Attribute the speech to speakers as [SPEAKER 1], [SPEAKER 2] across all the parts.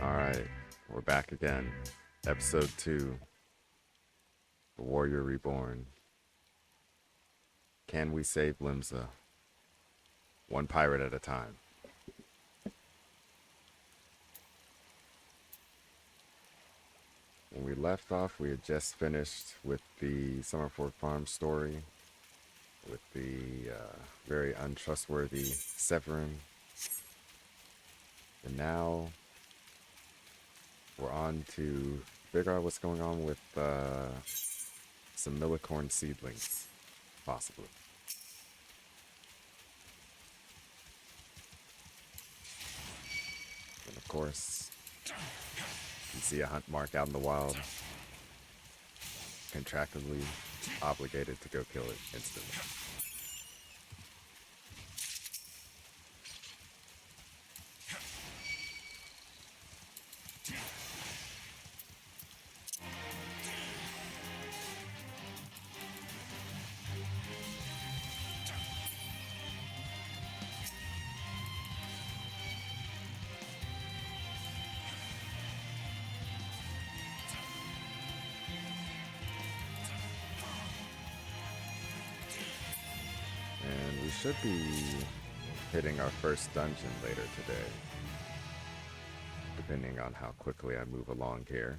[SPEAKER 1] All right, we're back again. Episode 2, The Warrior Reborn. Can we save Limsa? One pirate at a time. When we left off, we had just finished with the Summerford Farm story with the very untrustworthy Severin. And now we're on to figure out what's going on with some millicorn seedlings, possibly. And of course, you see a hunt mark out in the wild, contractually obligated to go kill it instantly. And we should be hitting our first dungeon later today, depending on how quickly I move along here.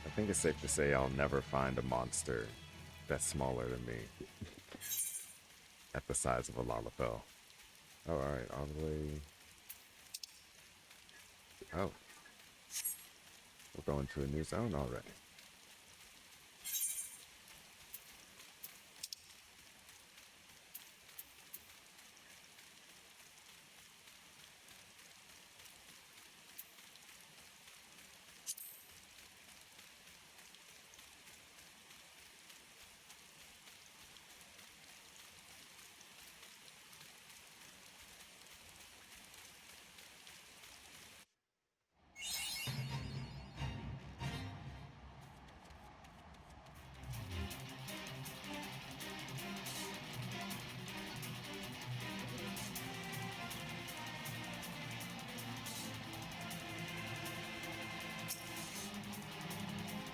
[SPEAKER 1] I think it's safe to say I'll never find a monster that's smaller than me at the size of a Lalafell. Oh, alright, all the way... Oh. We're going to a new zone already.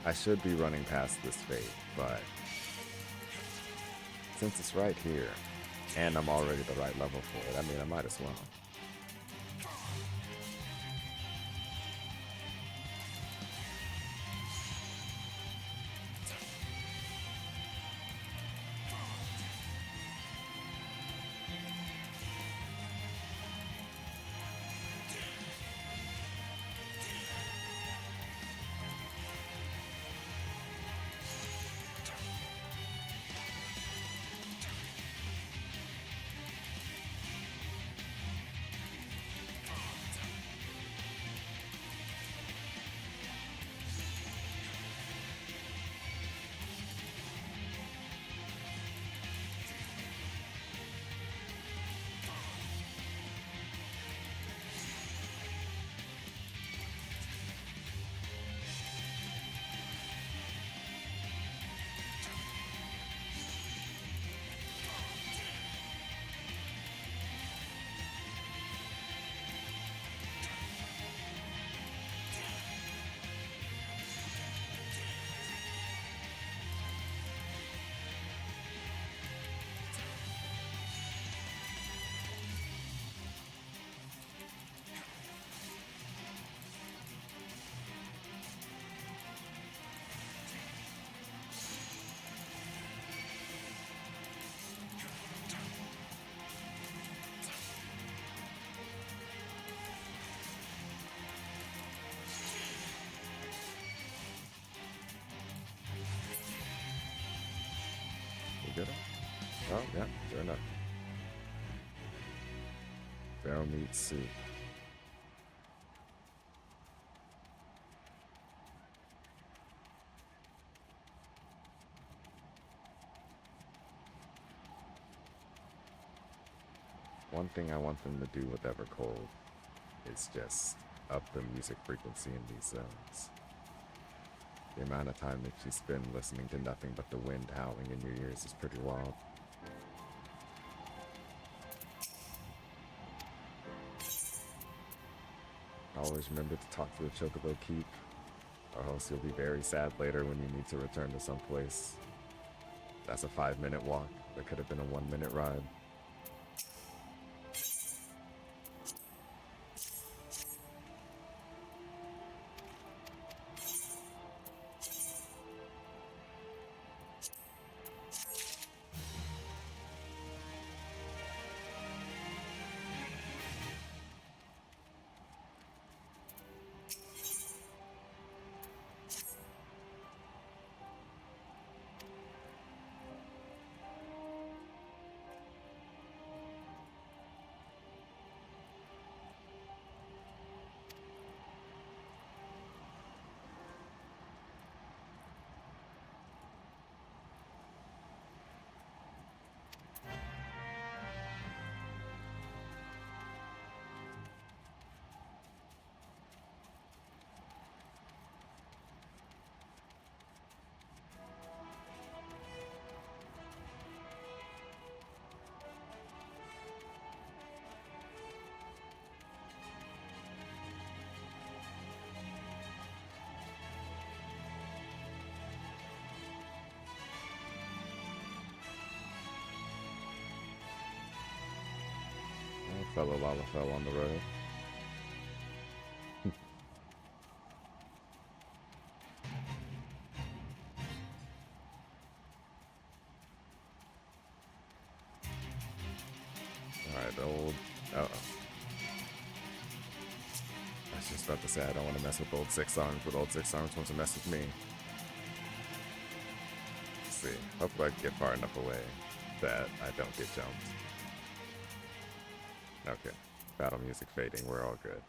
[SPEAKER 1] I should be running past this fate, but since it's right here, and I'm already the right level for it, I mean, I might as well. Oh, yeah, sure enough. Barrel meat soup. One thing I want them to do with Evercold is just up the music frequency in these zones. The amount of time that you spend listening to nothing but the wind howling in your ears is pretty wild. Always remember to talk to the Chocobo Keep, or else you'll be very sad later when you need to return to some place. That's a 5-minute walk that could have been a 1-minute ride. Fellow lava fell on the road. Alright, old... Uh-oh. I was just about to say I don't want to mess with old Six Arms, but old Six Arms wants to mess with me. Let's see. Hopefully I can get far enough away that I don't get jumped. Okay. Battle music fading. We're all good.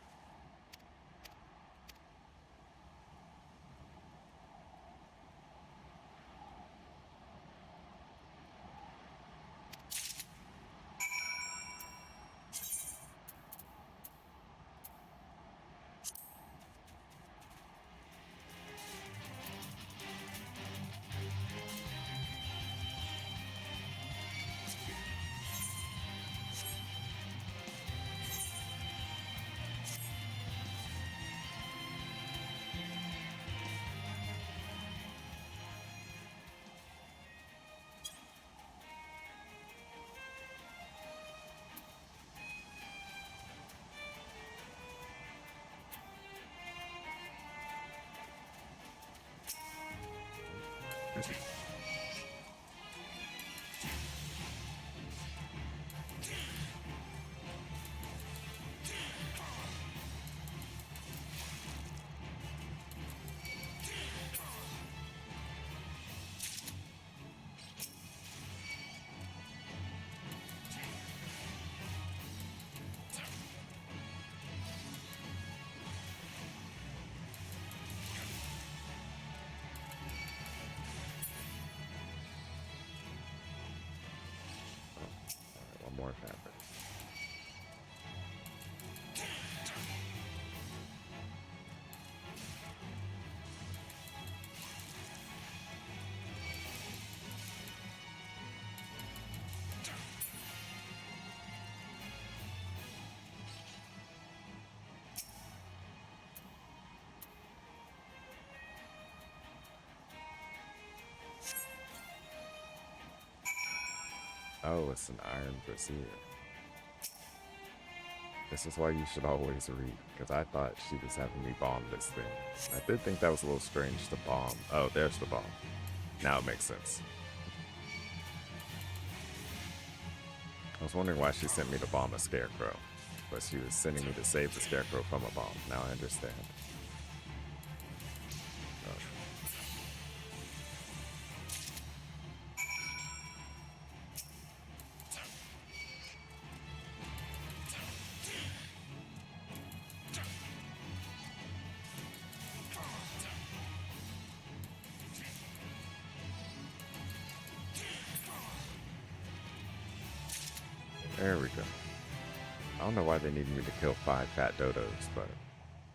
[SPEAKER 1] Alright, one more fabric. Oh, it's an iron brazier. This is why you should always read, because I thought she was having me bomb this thing. I did think that was a little strange to bomb. Oh, there's the bomb. Now it makes sense. I was wondering why she sent me to bomb a scarecrow, but she was sending me to save the scarecrow from a bomb. Now I understand. Oh. There we go. I don't know why they needed me to kill 5 fat dodos, but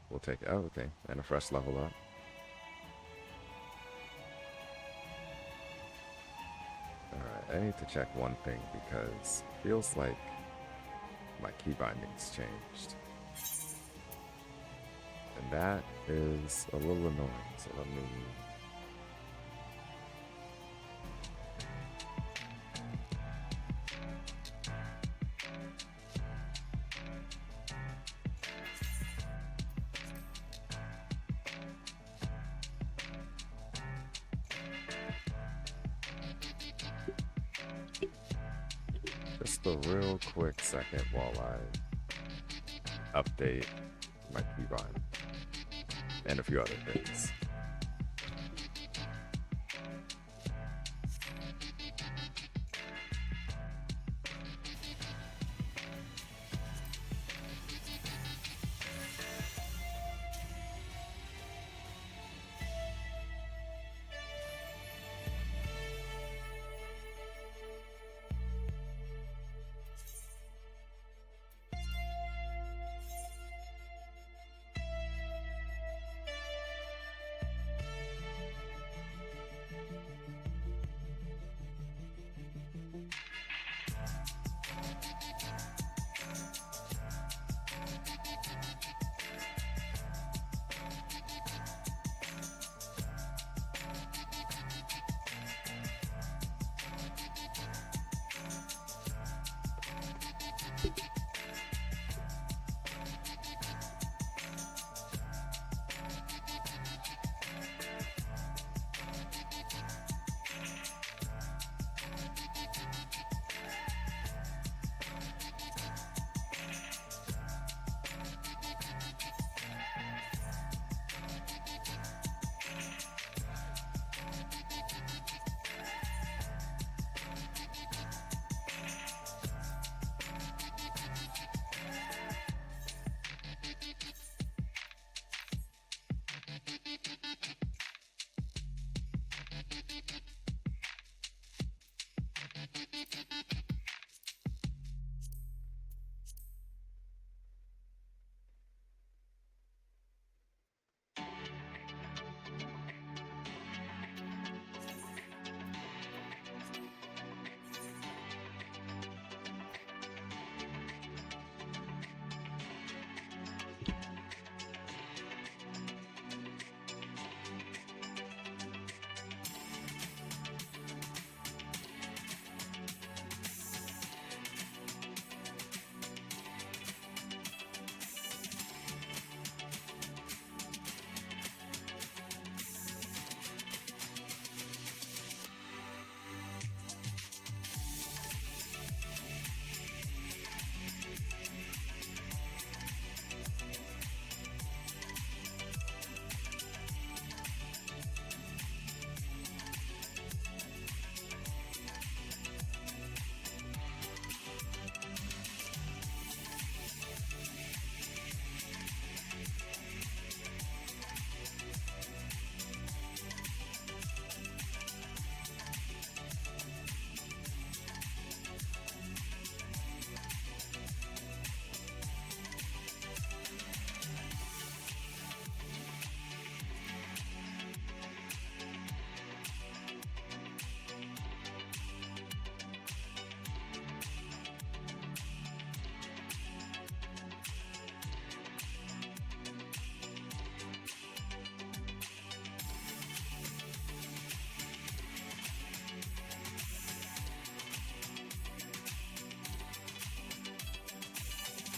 [SPEAKER 1] we'll take it. Oh, okay. And a fresh level up. Alright, I need to check one thing because it feels like my key binding's changed. And that is a little annoying, so let me... Just a real quick second while I update my keybind and a few other things.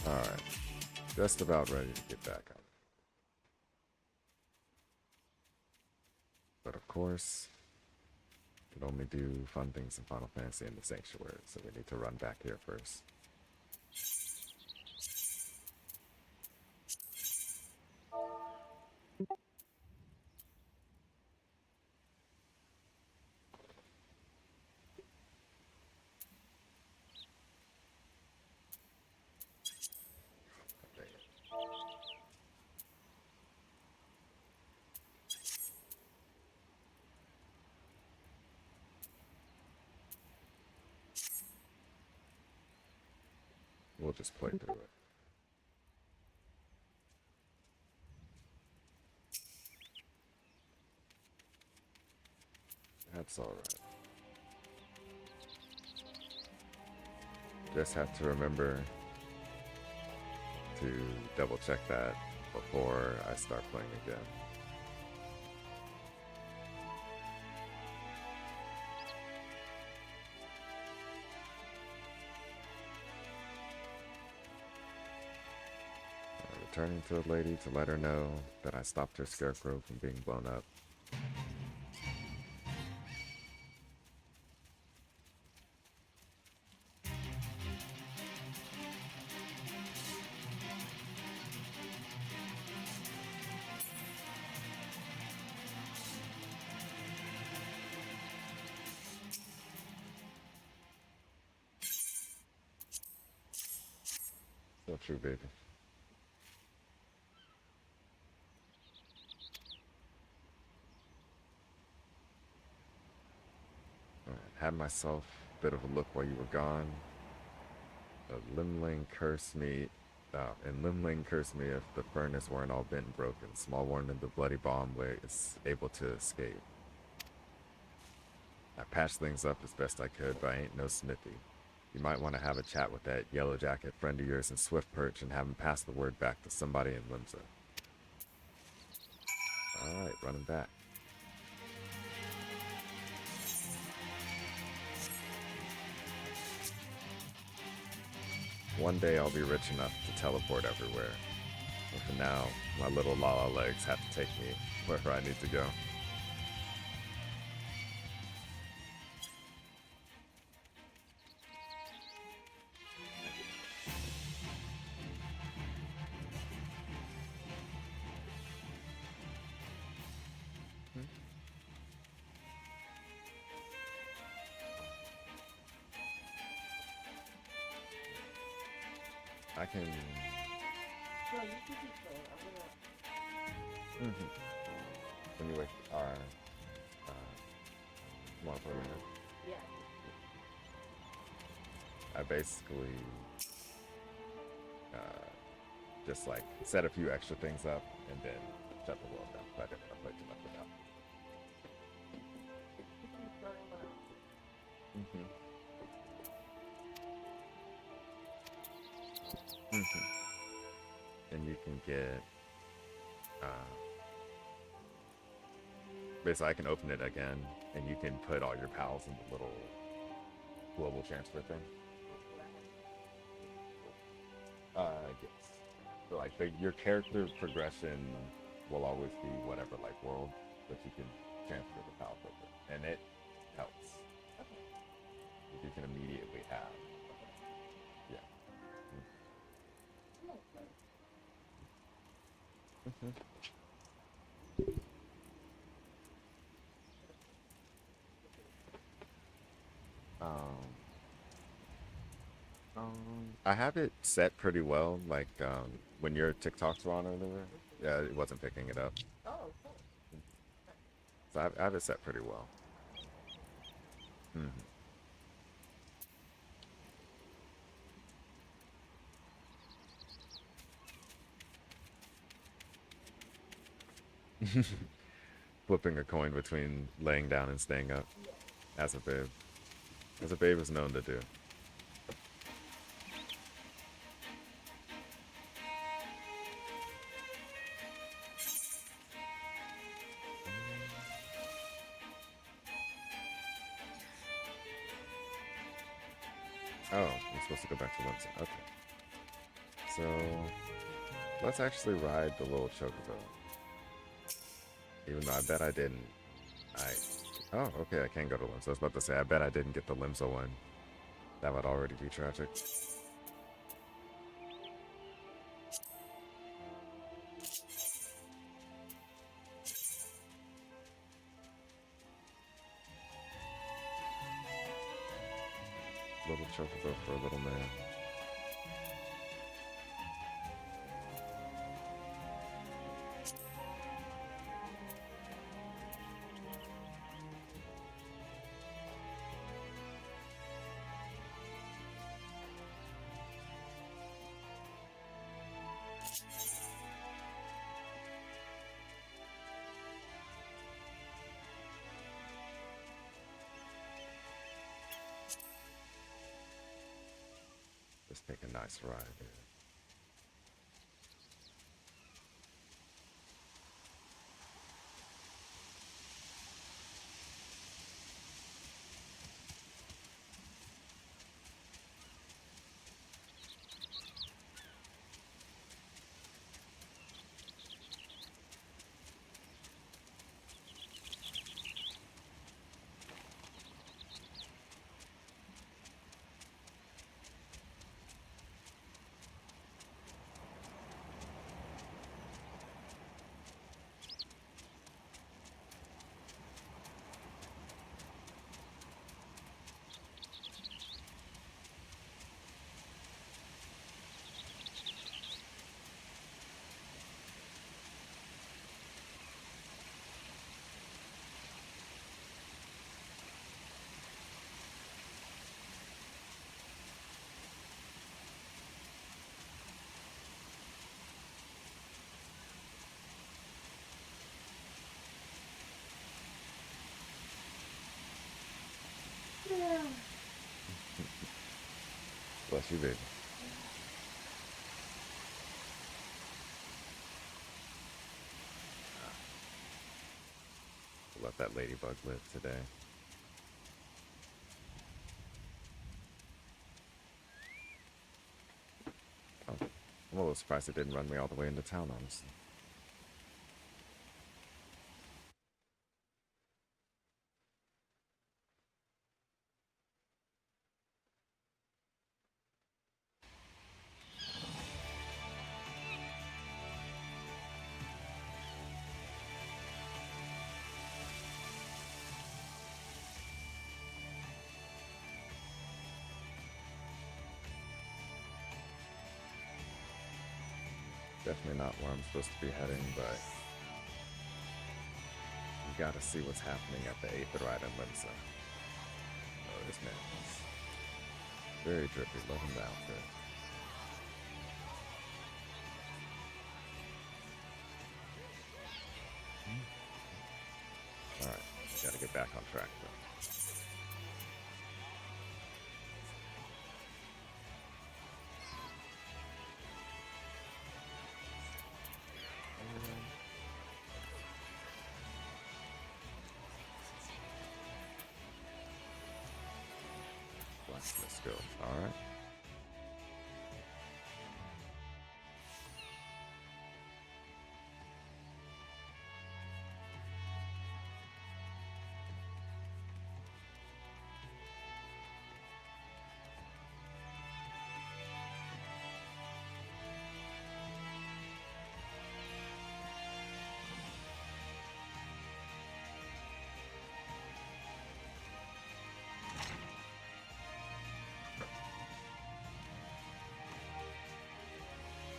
[SPEAKER 1] Alright, just about ready to get back on. But of course, we can only do fun things in Final Fantasy in the Sanctuary, so we need to run back here first. We'll just play through it. That's alright. Just have to remember to double check that before I start playing again. Returning to the lady to let her know that I stopped her scarecrow from being blown up. So true, baby. Had myself a bit of a look while you were gone. Limling cursed me, and Limling cursed me if the furnace weren't all bent and broken. Small warning, the bloody bomb was able to escape. I patched things up as best I could, but I ain't no smithy. You might want to have a chat with that yellow jacket friend of yours in Swift Perch and have him pass the word back to somebody in Limsa. Alright, running back. One day I'll be rich enough to teleport everywhere. But for now, my little Lala legs have to take me wherever I need to go. I can...
[SPEAKER 2] No, you can keep playing. I'm gonna...
[SPEAKER 1] Anyway, want to play right now?
[SPEAKER 2] Yeah.
[SPEAKER 1] I basically just like set a few extra things up and then shut the world down. But I didn't want to play too much without. And you can get basically I can open it again and you can put all your pals in the little global transfer thing. Yes. So like your character progression will always be whatever like world, but you can transfer the pals over, and it helps.
[SPEAKER 2] Okay.
[SPEAKER 1] You can immediately have. Yeah. I have it set pretty well. Like when your TikToks were on earlier, yeah, it wasn't picking it up.
[SPEAKER 2] Oh, cool.
[SPEAKER 1] So I have it set pretty well. Flipping a coin between laying down and staying up,
[SPEAKER 2] Yeah.
[SPEAKER 1] as a babe. As a babe is known to do. Oh, I'm supposed to go back to Limsa. Okay. So, let's actually ride the little chocobo. Even though I bet I didn't. Oh, okay, I can go to Limsa. I was about to say, I bet I didn't get the Limsa one. That would already be tragic. Little chocobo for a little man. Just take a nice ride here.
[SPEAKER 2] Yeah.
[SPEAKER 1] Bless you, baby. Let that ladybug live today. Oh, I'm a little surprised it didn't run me all the way into town, honestly. Definitely not where I'm supposed to be heading, but you gotta see what's happening at the 8th ride in Limsa. Oh, this man is very drippy. Love him the outfit. Alright, gotta get back on track though. Let's go. Alright.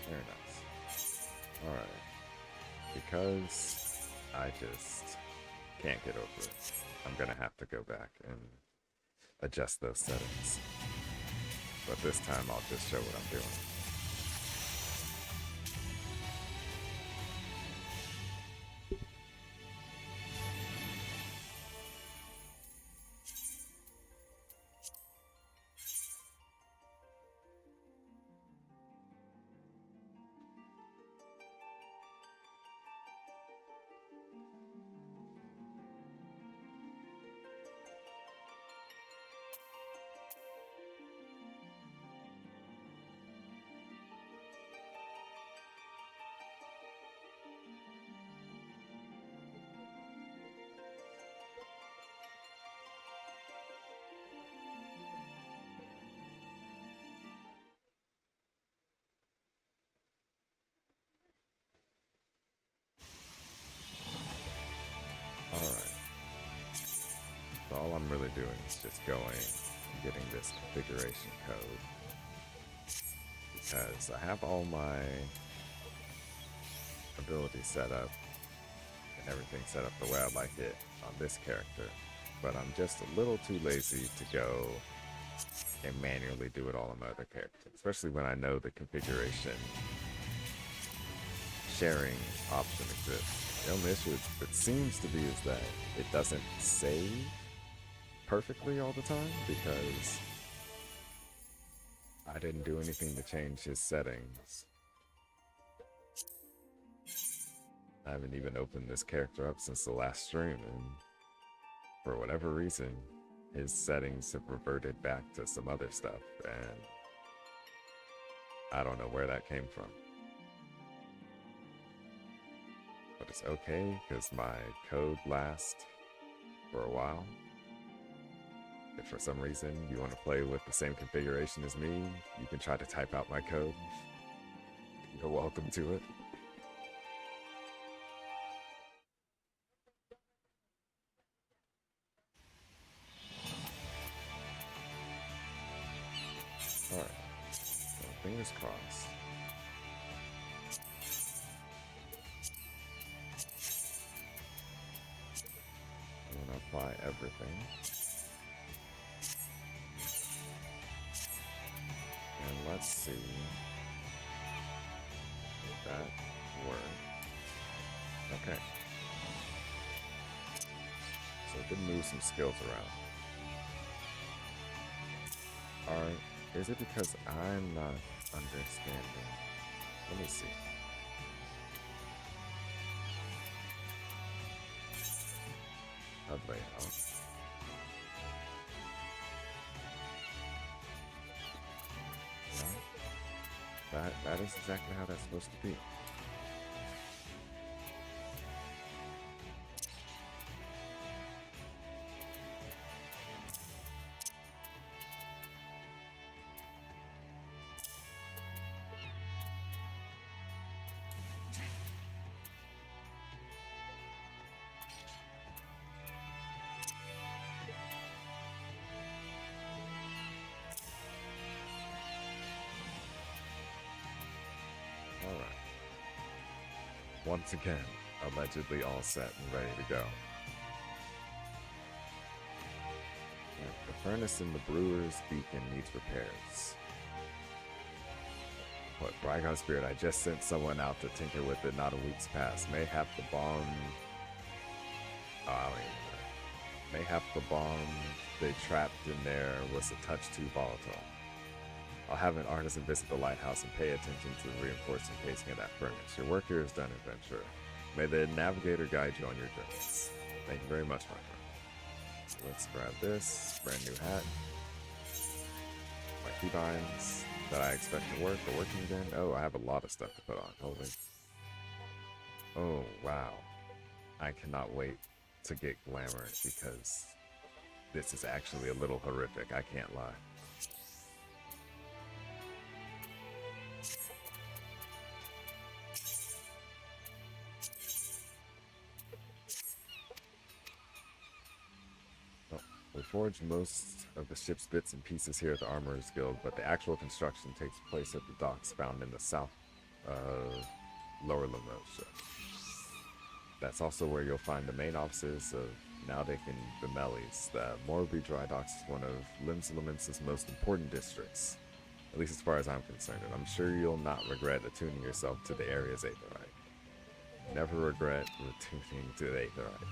[SPEAKER 1] Very nice. Alright. Because I just can't get over it, I'm gonna have to go back and adjust those settings. But this time I'll just show what I'm doing. Alright. So all I'm really doing is just going and getting this configuration code. Because I have all my abilities set up and everything set up the way I like it on this character. But I'm just a little too lazy to go and manually do it all on my other character. Especially when I know the configuration sharing option exists. The only issue it seems to be is that it doesn't save perfectly all the time because I didn't do anything to change his settings. I haven't even opened this character up since the last stream, and for whatever reason, his settings have reverted back to some other stuff, and I don't know where that came from. But it's okay, because my code lasts for a while. If for some reason you want to play with the same configuration as me, you can try to type out my code. You're welcome to it. Alright, so fingers crossed. I'm gonna apply everything. And let's see if that worked. Okay. So it did move some skills around. Is it because I'm not understanding? Let me see. HUD layout. No, that is exactly how that's supposed to be. Alright. Once again, allegedly all set and ready to go. Right, the furnace in the brewer's beacon needs repairs. What, Brygon Spirit, I just sent someone out to tinker with it not a week's past. Mayhap the bomb... Oh, I don't even know. Mayhap the bomb they trapped in there was a touch too volatile. I'll have an artisan visit the lighthouse and pay attention to the reinforcing casing of that furnace. Your work here is done, adventurer. May the navigator guide you on your journeys. Thank you very much, my friend. So let's grab this. Brand new hat. My keybinds that I expect to work are working again. Oh, I have a lot of stuff to put on. Holy. Oh, wow. I cannot wait to get glamour because this is actually a little horrific. I can't lie. We forged most of the ship's bits and pieces here at the Armorers Guild, but the actual construction takes place at the docks found in the south of Lower Limsa. That's also where you'll find the main offices of Naldic and Bemelis. The Morby Dry Docks is one of Limsa's most important districts, at least as far as I'm concerned, and I'm sure you'll not regret attuning yourself to the area's aetherite. Never regret attuning to the aetherite.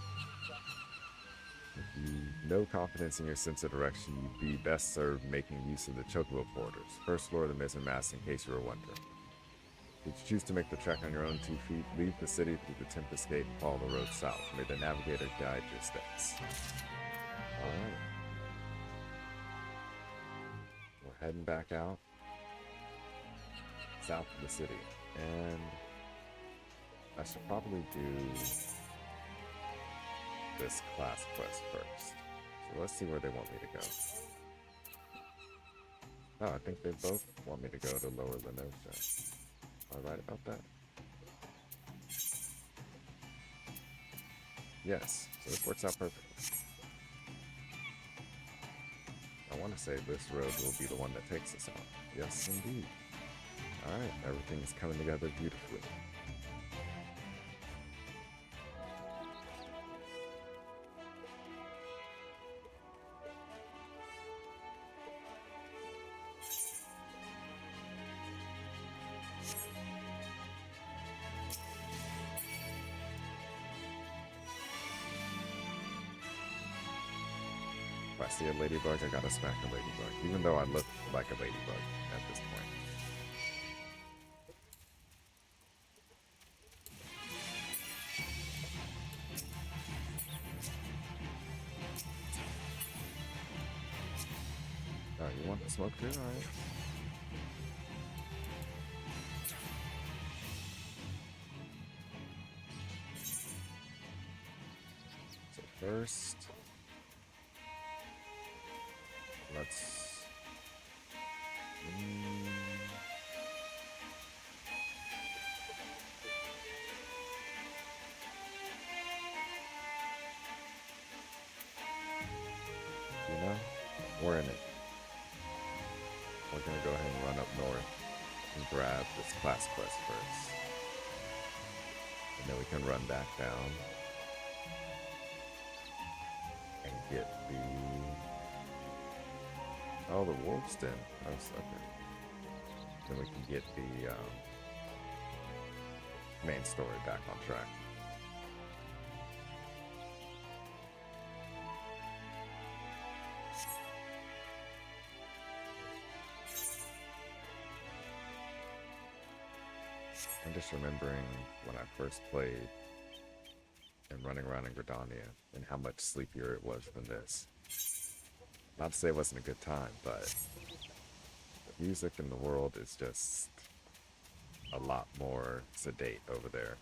[SPEAKER 1] If you no confidence in your sense of direction, you'd be best served making use of the Chocobo Porters, first floor of the Mizzenmast, in case you were wondering. If you choose to make the trek on your own 2 feet, leave the city through the Tempest Gate and follow the road south. May the navigator guide your steps. Alright. We're heading back out south of the city, and I should probably do this class quest first. So let's see where they want me to go. Oh, I think they both want me to go to Lower Limsa. Am I right about that? Yes, so this works out perfectly. I want to say this road will be the one that takes us out. Yes, indeed. Alright, everything is coming together beautifully. Right, see a ladybug, I gotta smack a ladybug, even though I look like a ladybug at this point. Oh, you want the smoke too? Alright. So first, let's... you know, we're in it. We're gonna go ahead and run up north and grab this class quest first. And then we can run back down and get the... oh, the wolf's den. Oh, okay. Then we can get the main story back on track. I'm just remembering when I first played and running around in Gridania and how much sleepier it was than this. Not to say it wasn't a good time, but the music in the world is just a lot more sedate over there.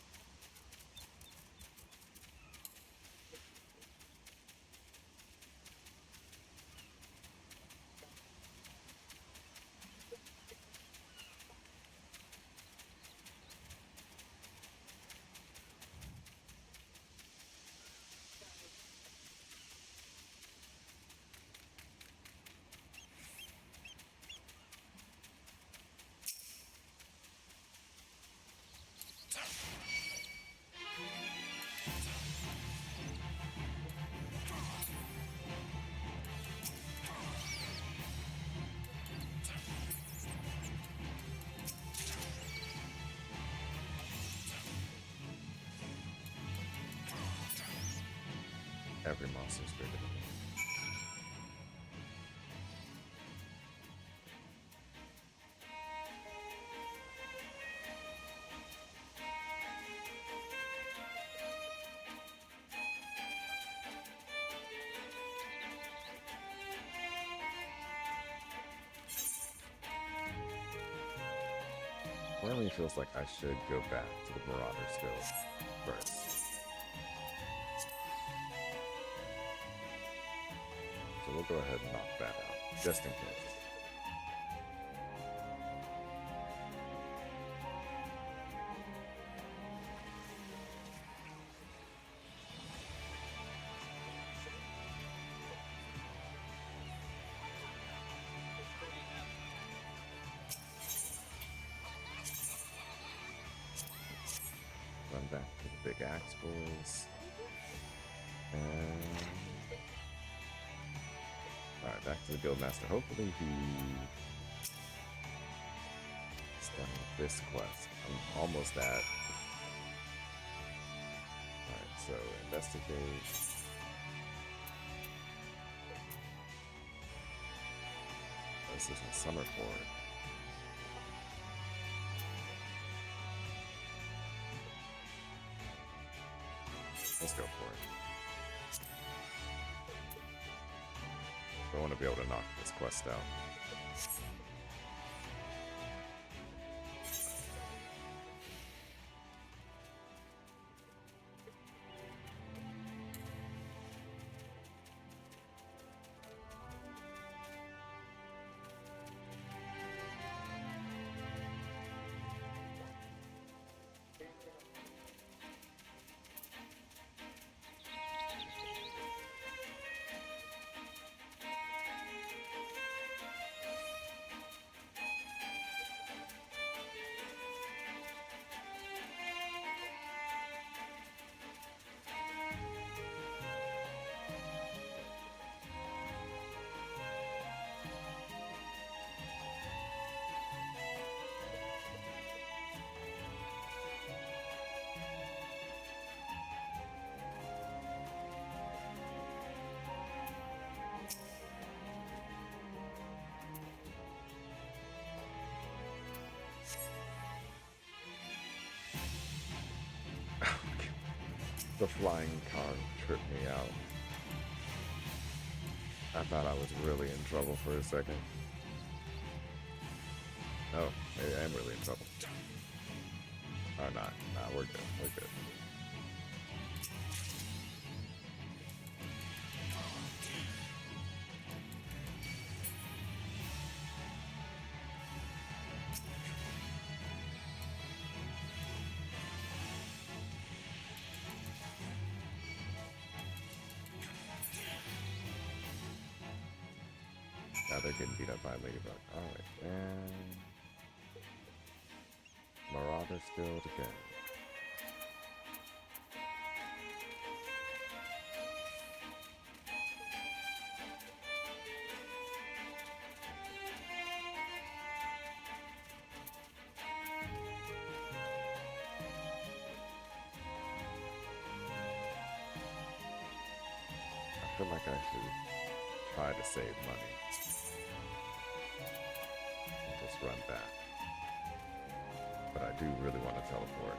[SPEAKER 1] Every monster's bigger than me. Part of me feels like I should go back to the Marauder skill first. So we'll go ahead and knock that out, just in case. Run back to the big axe boys. And... alright, back to the Guildmaster. Hopefully he's done with this quest. I'm almost at... alright, so investigate. This isn't Summerport. Let's go for it. I want to be able to knock this quest out. The flying car tripped me out. I thought I was really in trouble for a second. Oh, maybe I am really in trouble. Or not. Nah, we're good. We're good. Now they're getting beat up by Ladybug. Alright, and Marauder's still to go. I feel like I should try to save money and just run back. But I do really want to teleport.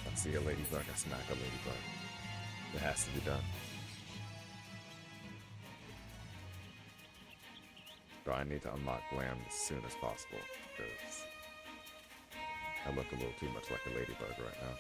[SPEAKER 1] I see a ladybug, I smack a ladybug. It has to be done. So I need to unlock Glam as soon as possible, because I look a little too much like a ladybug right now.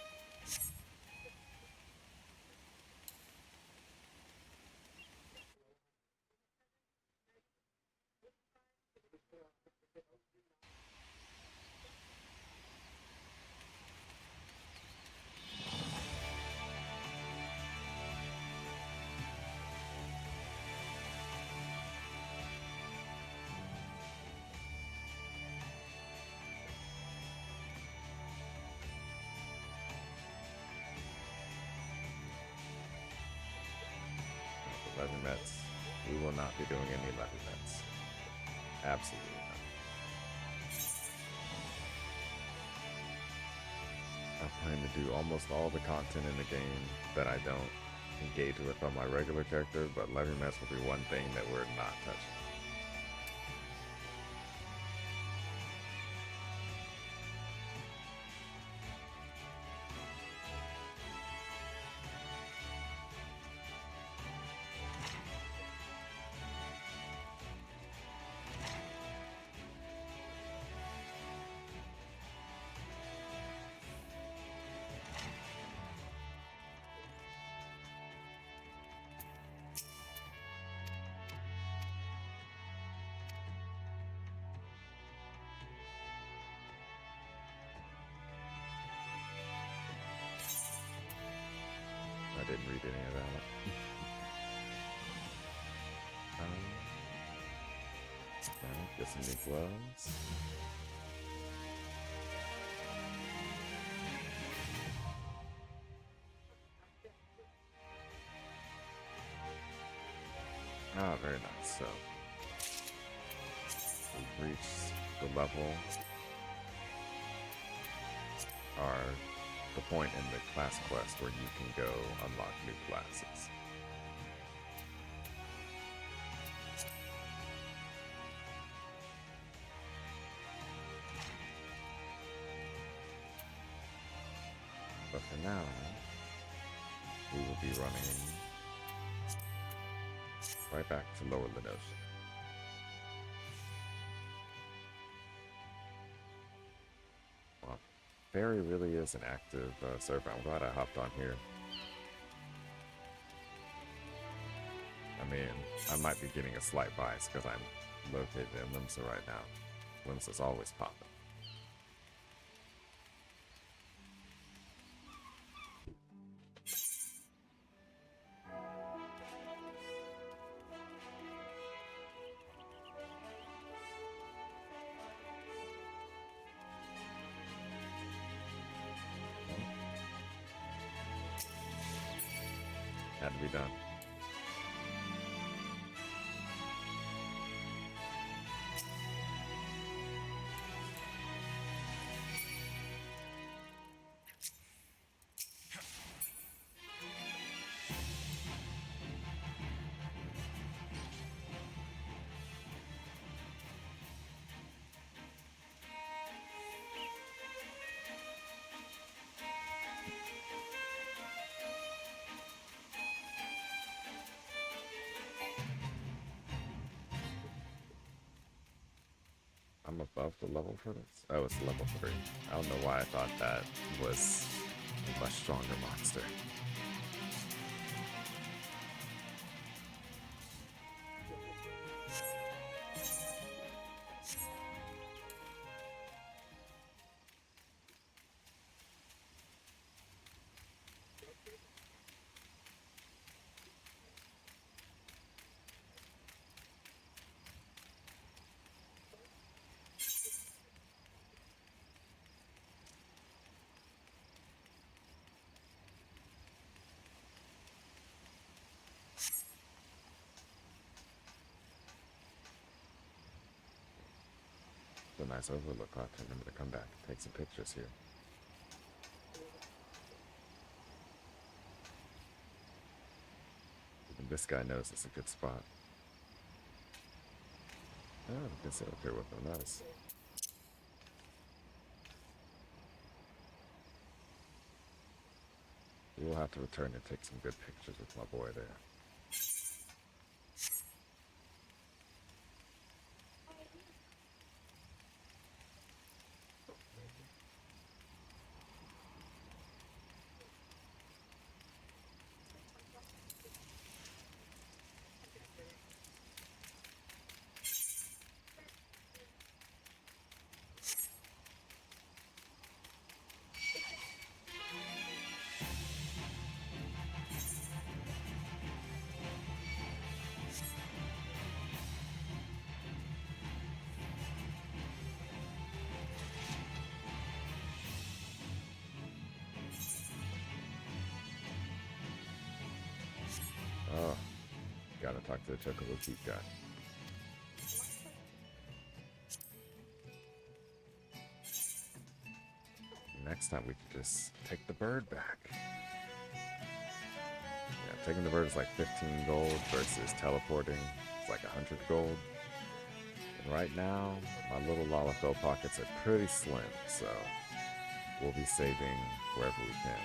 [SPEAKER 1] Levy Mets. We will not be doing any Levy Mets. Absolutely not. I plan to do almost all the content in the game that I don't engage with on my regular character, but Levy Mets will be one thing that we're not touching. I didn't read any of that. Get some new gloves. Ah, very nice. So we've reached the level, or the point in the class quest where you can go unlock new classes. But for now, we will be running right back to Lower Lenosha. Well, Fairy really is an active server. I'm glad I hopped on here. I mean, I might be getting a slight bias because I'm located in Limsa right now. Limsa's always popping. Had to be done. I'm above the level for this? Oh, it's level 3. I don't know why I thought that was a much stronger monster. It's a nice overlook. I'll have to remember to come back and take some pictures here. Even this guy knows it's a good spot. Oh, we can sit up here with him. Nice. We'll have to return and take some good pictures with my boy there. Oh, gotta talk to the Chocobo Keep guy. Next time we can just take the bird back. Yeah, taking the bird is like 15 gold versus teleporting is like 100 gold. And right now, my little Lalafell pockets are pretty slim, so we'll be saving wherever we can.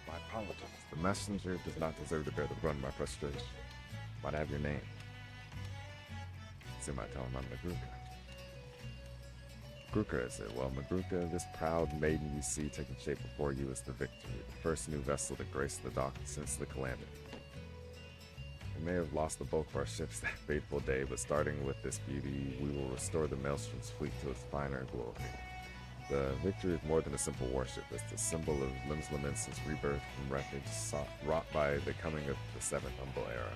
[SPEAKER 1] My apologies. The messenger does not deserve to bear the brunt of my frustration. Might I have your name? So might tell him I'm Magruka. Magruka, is it? Well, Magruka, this proud maiden you see taking shape before you is the Victory, the first new vessel to grace the dock since the calamity. We may have lost the bulk of our ships that fateful day, but starting with this beauty, we will restore the Maelstrom's fleet to its finer glory. The Victory is more than a simple warship. It's the symbol of Limsa's rebirth from wreckage wrought by the coming of the Seventh Humble Era.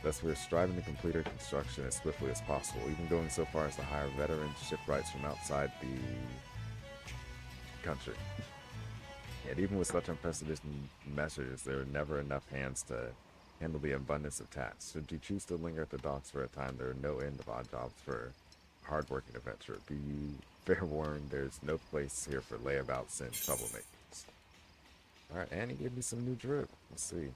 [SPEAKER 1] Thus, we are striving to complete our construction as swiftly as possible, even going so far as to hire veteran shipwrights from outside the country. Yet even with such unprecedented measures, there are never enough hands to handle the abundance of tasks. Should you choose to linger at the docks for a time, there are no end of odd jobs for hard-working adventurer. Be you fair warned, there's no place here for layabouts and troublemakers. Alright, Annie gave me some new drip. Let's see.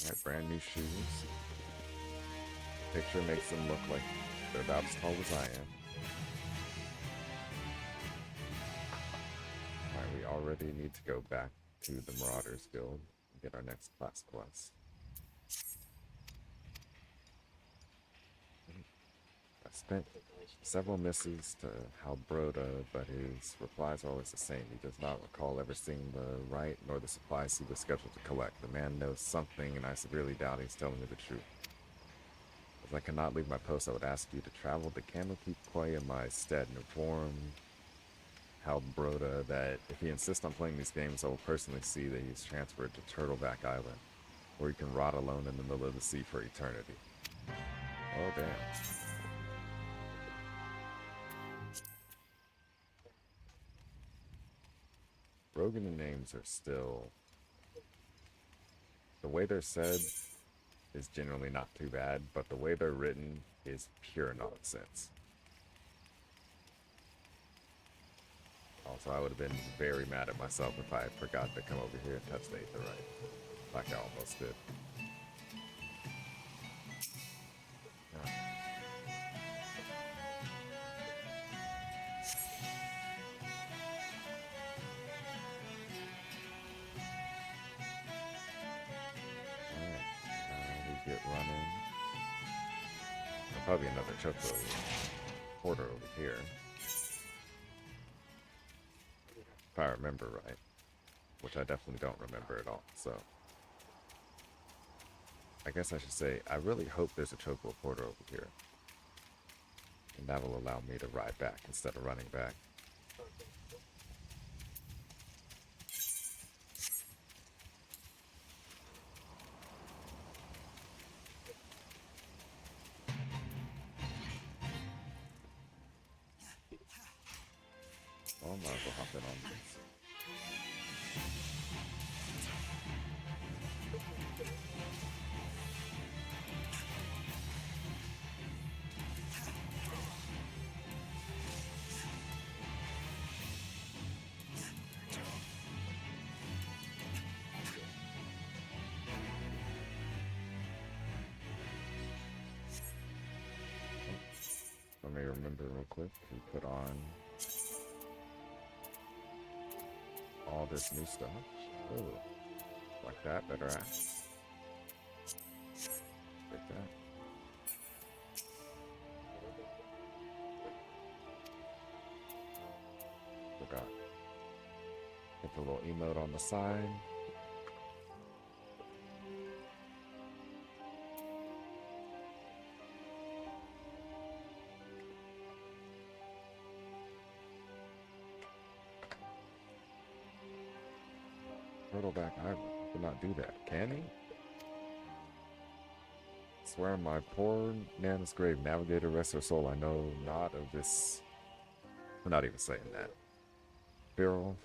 [SPEAKER 1] Alright, brand new shoes. Picture makes them look like they're about as tall as I am. Alright, we already need to go back to the Marauders Guild and get our next class quest. I spent several misses to Halbroda, but his replies are always the same. He does not recall ever seeing the right nor the supplies he was scheduled to collect. The man knows something, and I severely doubt he's telling me the truth. As I cannot leave my post, I would ask you to travel to Candlekeep Quay in my stead and inform Halbroda that if he insists on playing these games, I will personally see that he's transferred to Turtleback Island, where he can rot alone in the middle of the sea for eternity. Oh, damn. Rogan names are still... The way they're said is generally not too bad, but the way they're written is pure nonsense. Also, I would have been very mad at myself if I had forgot to come over here and touch the Aetherite, like I almost did. Alright, now we get running. There'll probably be another choco porter over here, if I remember right, which I definitely don't remember at all, so... I guess I should say, I really hope there's a choco porter over here. And that will allow me to ride back instead of running back. Oh, I might as well hop in on this. Let me remember real quick. We put on all this new stuff. Oh, like that, better ass. Like that. Forgot. Hit the little emote on the side. Turtleback Island could not do that, can he? Swear on my poor Nana's grave, navigator, rest her soul. I know not of this. I'm not even saying that. Firl,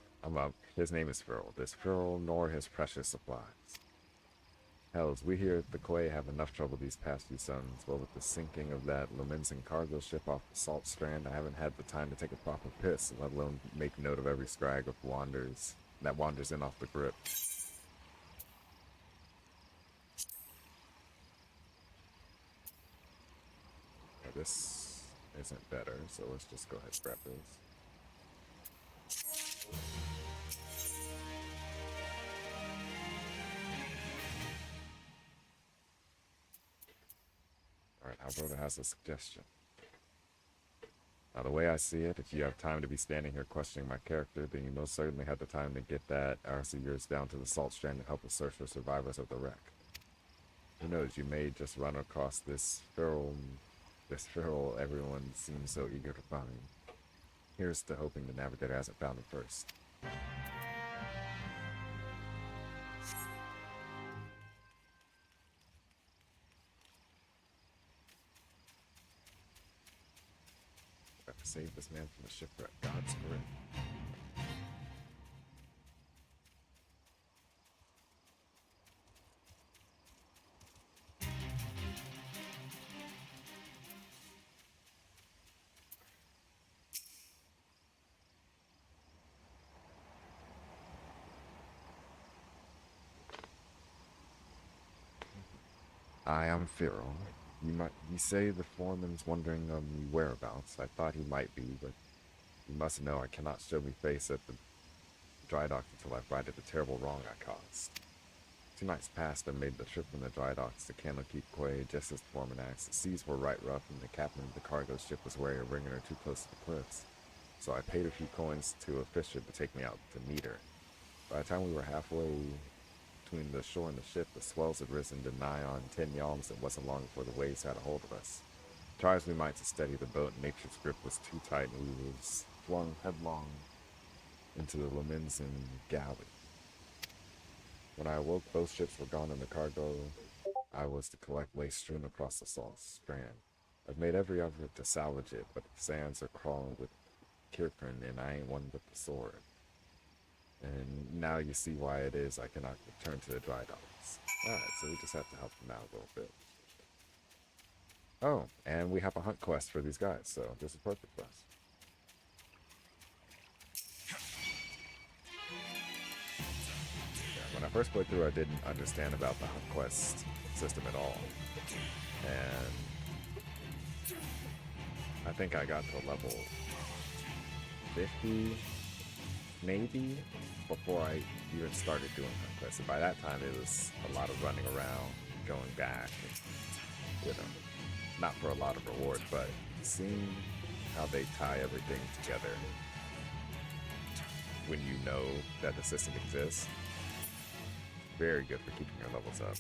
[SPEAKER 1] his name is Firl. This Firl nor his precious supplies. Hells, we here at the Quay have enough trouble these past few suns. Well, with the sinking of that Limsa cargo ship off the Salt Strand, I haven't had the time to take a proper piss, let alone make note of every scrag of that wanders in off the grip. Yeah, this isn't better, so let's just go ahead and grab this. Alright, Alberta has a suggestion. Now, the way I see it, if you have time to be standing here questioning my character, then you most certainly had the time to get that RC yours down to the Salt Strand and help us search for survivors of the wreck. Who knows, you may just run across this feral everyone seems so eager to find. Here's to hoping the navigator hasn't found it first. Got to save this man from the shipwreck. God's grip. I am Firl. You say the foreman's wondering of me whereabouts. I thought he might be, but you must know I cannot show me face at the dry dock until I've righted the terrible wrong I caused. 2 nights passed and made the trip from the dry docks to Canokeep Quay just as the foreman asked. The seas were right rough and the captain of the cargo ship was wary of bringing her too close to the cliffs. So I paid a few coins to a fisher to take me out to meet her. By the time we were halfway between the shore and the ship, the swells had risen to nigh on 10 yalms. It wasn't long before the waves had a hold of us. Try as we might to steady the boat, nature's grip was too tight and we was flung headlong into the Limsa galley. When I awoke, both ships were gone and the cargo I was to collect lay strewn across the salt strand. I've made every effort to salvage it, but the sands are crawling with kirpin and I ain't one with the sword. And now you see why it is I cannot return to the dry docks. Alright, so we just have to help them out a little bit. Oh, and we have a hunt quest for these guys, so this is perfect for us. When I first played through, I didn't understand about the hunt quest system at all. And I think I got to level 50, maybe, before I even started doing hunt quests. And by that time, it was a lot of running around, going back, and, you know, not for a lot of reward, but seeing how they tie everything together when you know that the system exists. Very good for keeping your levels up.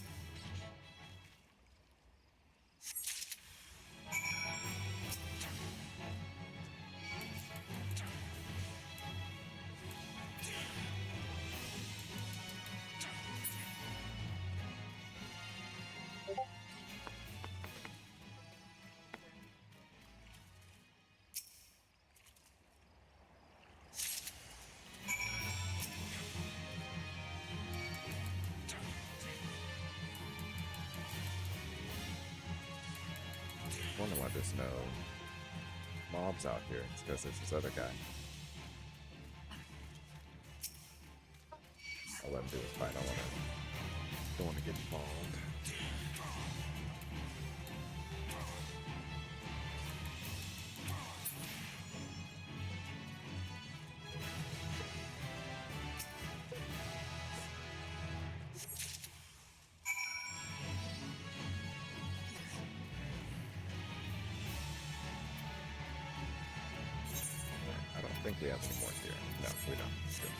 [SPEAKER 1] I wonder why there's no mobs out here. It's because there's this other guy. I'll let him do his fight. Don't want to get involved. I don't think we have any more here. No, we don't. Good.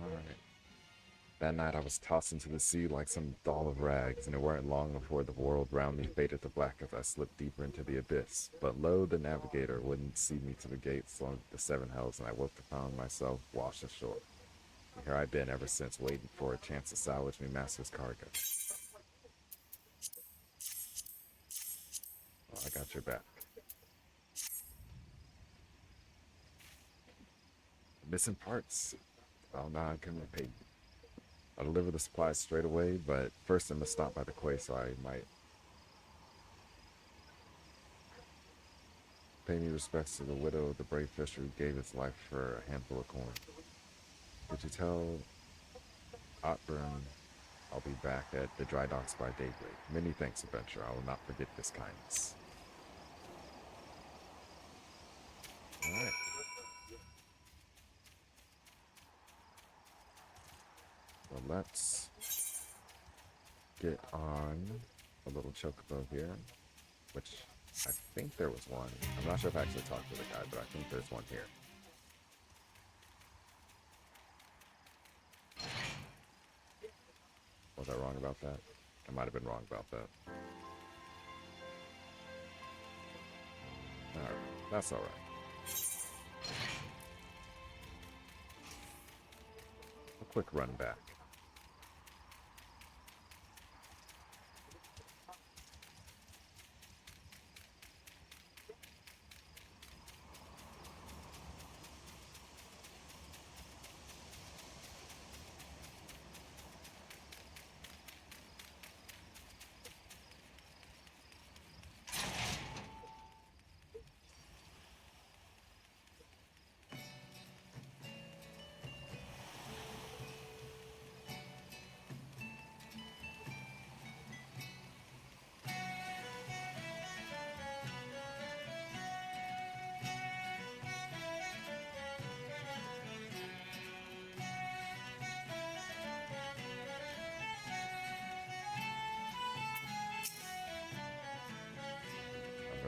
[SPEAKER 1] Alright. That night I was tossed into the sea like some doll of rags, and it weren't long before the world round me faded to black as I slipped deeper into the abyss. But lo, the navigator wouldn't see me to the gates along the 7 hells, and I woke to find myself washed ashore. And here I've been ever since, waiting for a chance to salvage me master's cargo. Well, I got your back. Missing parts. Oh, no, I couldn't repay you. I'll deliver the supplies straight away, but first I must stop by the quay so I might pay me respects to the widow of the brave fisher who gave his life for a handful of corn. Did you tell Otburn I'll be back at the dry docks by daybreak? Many thanks, adventurer. I will not forget this kindness. Alright. Well, let's get on a little chocobo here, which I think there was one. I'm not sure if I actually talked to the guy, but I think there's one here. Was I wrong about that? I might have been wrong about that. Alright, that's alright. A quick run back.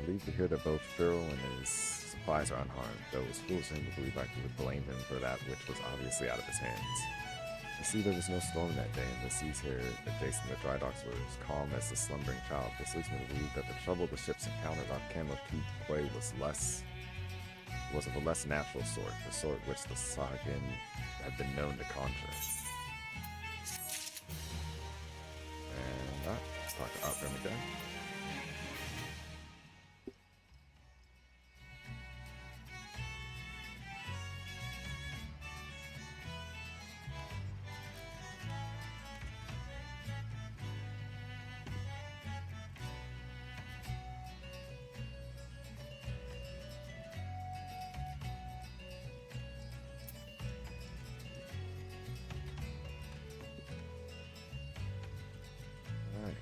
[SPEAKER 1] relieved to hear that both Pharaoh and his supplies are unharmed, though it was foolish of him to believe I could blame him for that which was obviously out of his hands. You see, there was no storm that day, and the seas here adjacent to the dry docks were as calm as the slumbering child. This leads me to believe that the trouble the ships encountered off Camelot Quay was of a less natural sort, the sort which the Sagan had been known to conjure. And let's talk to Outram again. Alright.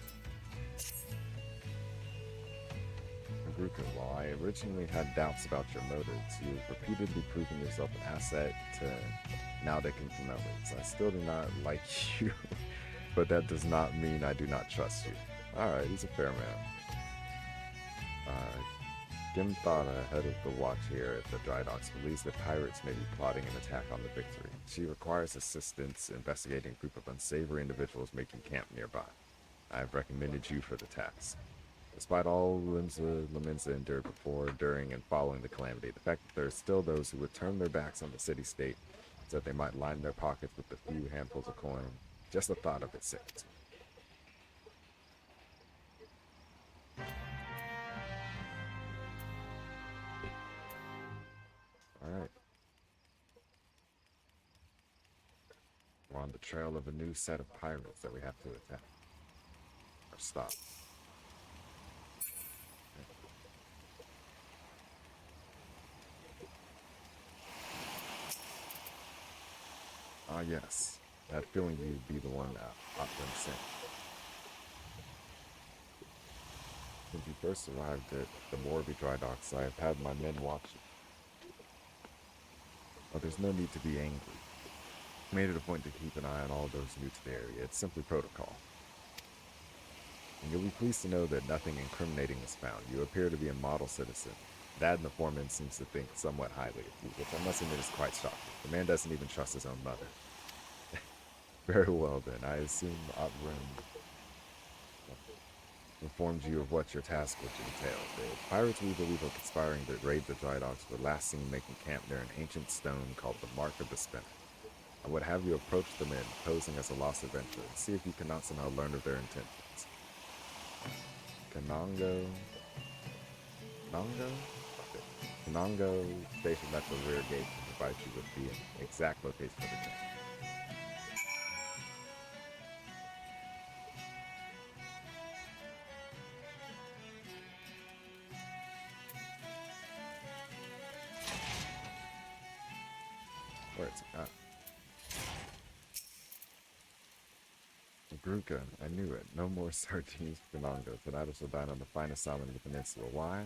[SPEAKER 1] Gruka, while I originally had doubts about your motives, you've repeatedly proven yourself an asset to now taking from others. I still do not like you, but that does not mean I do not trust you. Alright, he's a fair man. Gimthana, head of the watch here at the dry docks, believes that pirates may be plotting an attack on the Victory. She requires assistance investigating a group of unsavory individuals making camp nearby. I have recommended you for the task. Despite all Limsa endured before, during, and following the calamity, the fact that there are still those who would turn their backs on the city-state so that they might line their pockets with the few handfuls of coin, just the thought of it sickens me. Alright. We're on the trail of a new set of pirates that we have to attack. Or stop. Ah, yes. That feeling you'd be the one Optim sent. Since you first arrived at the Morby dry docks, I have had my men watching. But there's no need to be angry. I made it a point to keep an eye on all those new to the area. It's simply protocol. And you'll be pleased to know that nothing incriminating was found. You appear to be a model citizen. That and the foreman seems to think somewhat highly of you, which I must admit is quite shocking. The man doesn't even trust his own mother. Very well then, I assume Outram informed you of what your task would entail. The pirates we believe are conspiring to raid the dry docks were last seen making camp near an ancient stone called the Mark of the Spinner. I would have you approach the men, posing as a lost adventurer, and see if you cannot somehow learn of their intentions. Kanongo stationed at the rear gate to provide you with the exact location of the camp. Where it's at. Gruka, I knew it. No more sardines for Kanongo. Tonight I shall dine on the finest salmon in the peninsula. Why?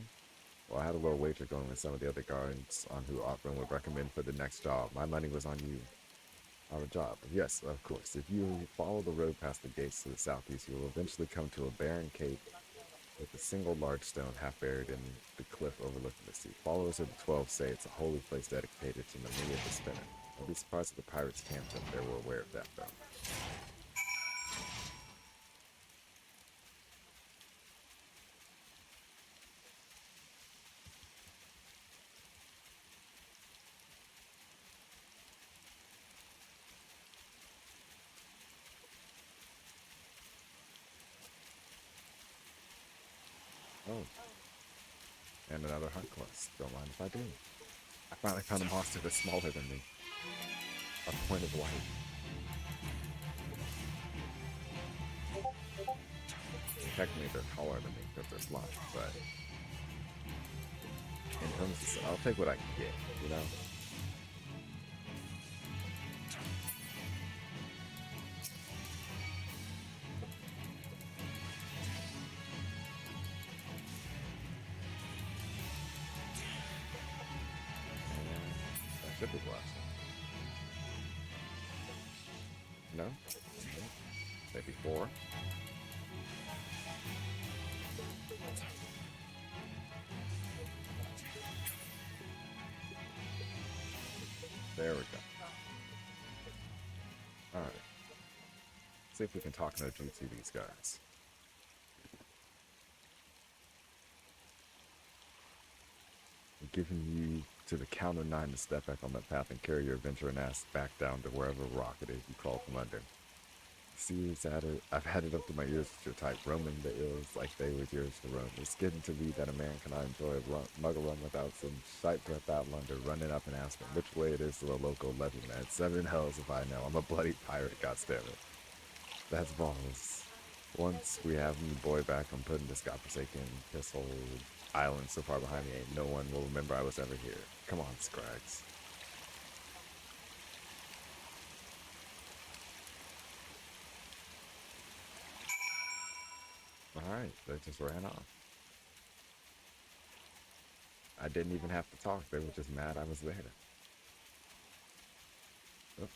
[SPEAKER 1] Well, I had a little wager going with some of the other guards on who Opera would recommend for the next job. My money was on you. Our job. Yes, of course. If you follow the road past the gates to the southeast, you will eventually come to a barren cape with a single large stone half buried in the cliff overlooking the sea. Followers of the 12 say it's a holy place dedicated to Mania the Spinner. I'd be surprised if the pirates camped if they were aware of that, though. Oh. And another hunt quest. Don't mind if I do. I finally found a monster that's smaller than me. A point of light. Technically, they're taller than me because they're blind, but in terms of, I'll take what I can get, you know? And that should be blessed. No? Maybe 4? There we go. Alright. See if we can talk no jutsu these guys. I'm giving you to the count of 9 to step back on that path and carry your adventuring ass back down to wherever rock it is you crawl from under. See, I've had it up to my ears with your type, roaming the ills like they were yours to roam. It's getting to be that a man cannot enjoy a muggle run without some sight breath outlander running up and asking which way it is to the local levee, man. 7 hells if I know. I'm a bloody pirate, goddammit. That's balls. Once we have the boy back, I'm putting this godforsaken pistol island so far behind me, ain't no one will remember I was ever here. Come on, Scrags. Alright, they just ran off. I didn't even have to talk, they were just mad I was there. Oh.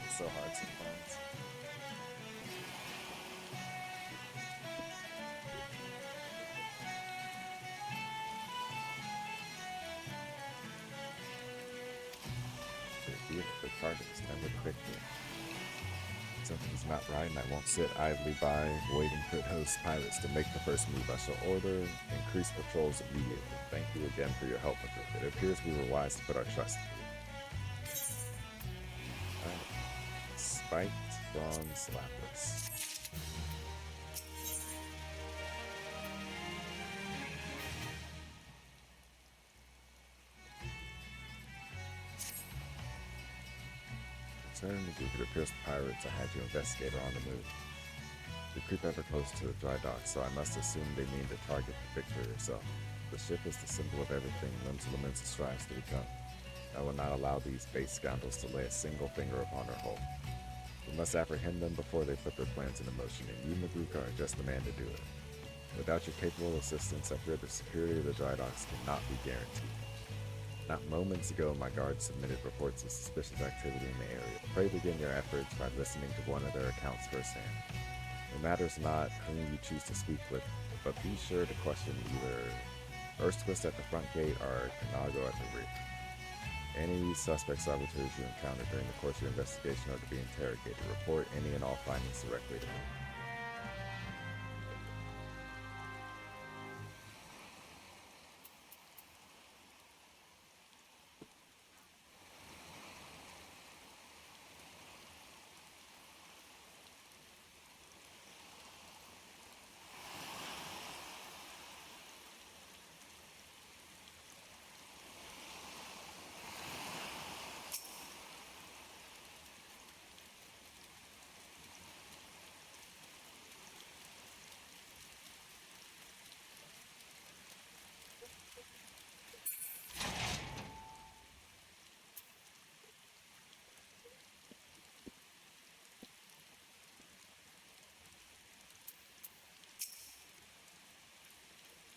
[SPEAKER 1] It's so hard sometimes. The target is never quickly. Something's not right, and I won't sit idly by, waiting for host pirates to make the first move. I shall order increased patrols immediately. Thank you again for your help with it. It appears we were wise to put our trust in you. Alright. Spiked bronze lapis. Return to Duke. It appears the pirates. I had you investigator on the move. We creep ever close to the dry dock, so I must assume they mean to target the victor herself. The ship is the symbol of everything Limsa strives to become. I will not allow these base scoundrels to lay a single finger upon her hull. We must apprehend them before they put their plans into motion, and you, Magruka, are just the man to do it. Without your capable assistance, I fear the security of the dry docks cannot be guaranteed. Not moments ago, my guards submitted reports of suspicious activity in the area. Pray begin your efforts by listening to one of their accounts firsthand. It matters not whom you choose to speak with, but be sure to question either Earthquist at the front gate or Kanago at the rear. Any suspect saboteurs you encounter during the course of your investigation are to be interrogated. Report any and all findings directly to me.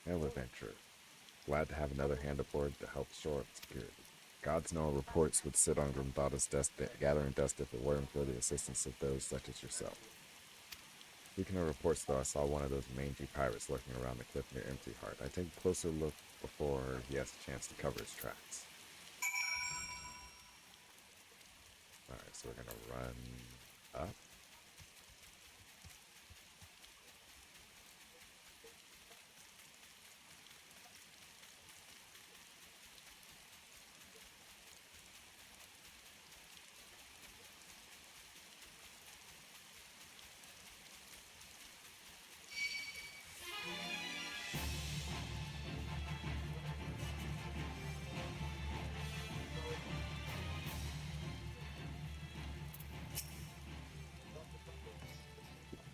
[SPEAKER 1] Hello, adventurer. Glad to have another hand aboard to help shore up security. Gods know reports would sit on Grimthada's desk, gathering dust if it weren't for the assistance of those such as yourself. Speaking of reports, though, I saw one of those mangy pirates lurking around the cliff near Empty Heart. I take a closer look before he has a chance to cover his tracks. Alright, so we're gonna run up.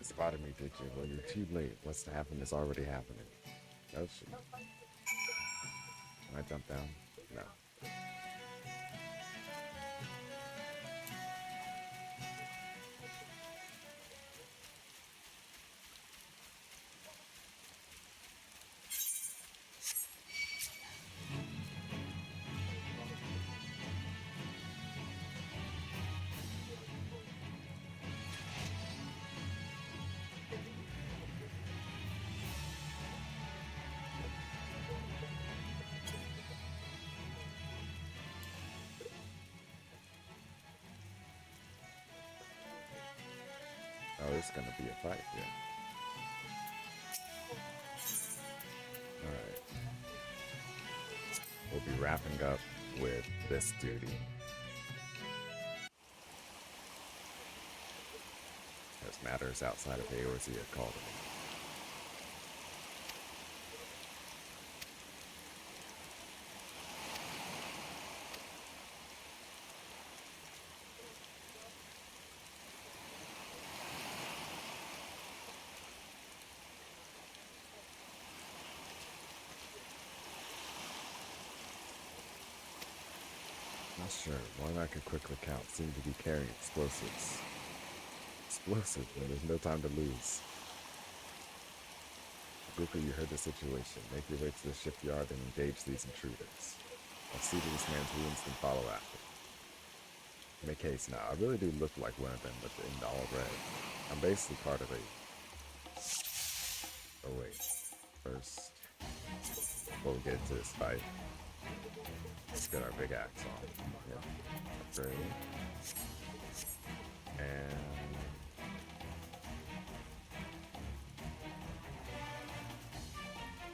[SPEAKER 1] Spotted me, did you? Well, you're too late. What's to happen is already happening. Oh shit. Can I jump down? No. Oh, it's gonna be a fight here. Alright. We'll be wrapping up with this duty. There's matters outside of Eorzea called me. Not sure. One I could quickly count seemed to be carrying explosives. Explosive when there's no time to lose. Quickly you heard the situation. Make your way to the shipyard and engage these intruders. I'll see to this man's wounds and follow after. Make haste now. I really do look like one of them, but in all red. I'm basically part of a... Oh wait. First, before we get into this fight, let's get our big axe on. Yeah. Upgrade. And...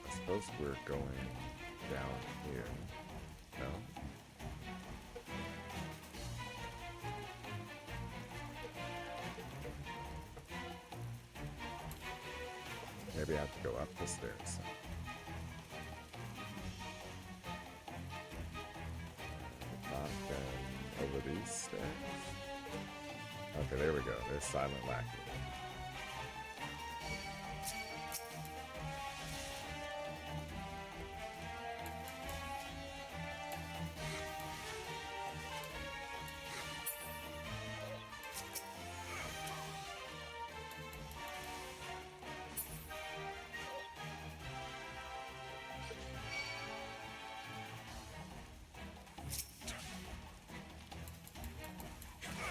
[SPEAKER 1] I suppose we're going down here. No? Maybe I have to go up the stairs. Not then over these stairs. Okay, there we go. There's Silent Lackey.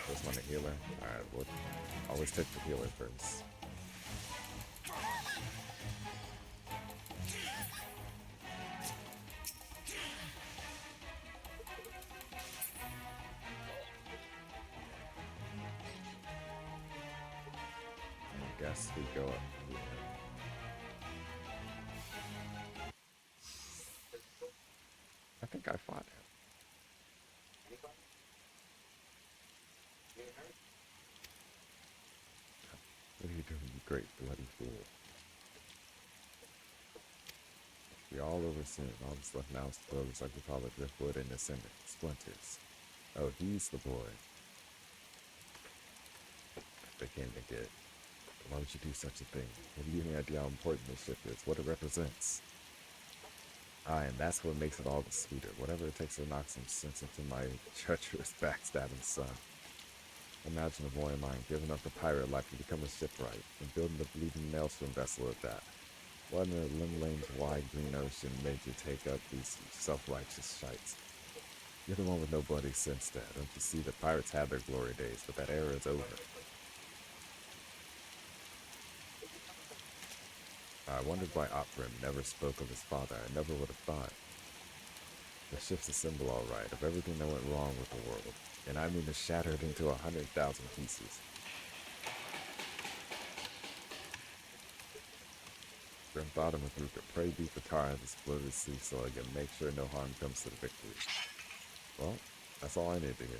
[SPEAKER 1] Just want a healer. Alright, we'll always take the healer first. I guess we go up here. I think I fought him. What are you doing, you great bloody fool? We all over soon. All that's left now is to throw this ugly pile of driftwood into cinder. Splinters. Oh, he's the boy. They came to get. Why would you do such a thing? Have you any idea how important this ship is? What it represents? Ah, and that's what makes it all the sweeter. Whatever it takes to knock some sense into my treacherous backstabbing son. Imagine a boy of mine giving up the pirate life to become a shipwright, and building the bleeding maelstrom vessel at that. What in the Limlane's wide green ocean made you take up these self-righteous shites? You're the one with no bloody sense, Dad. Don't you see the pirates had their glory days, but that era is over. I wondered why Oprim never spoke of his father. I never would have thought. The ship's a symbol, all right, of everything that went wrong with the world. And I mean to shatter it into 100,000 pieces. Grim thought him if we could pray beat the tar out of this bloated sea so I can make sure no harm comes to the victory. Well, that's all I need to hear.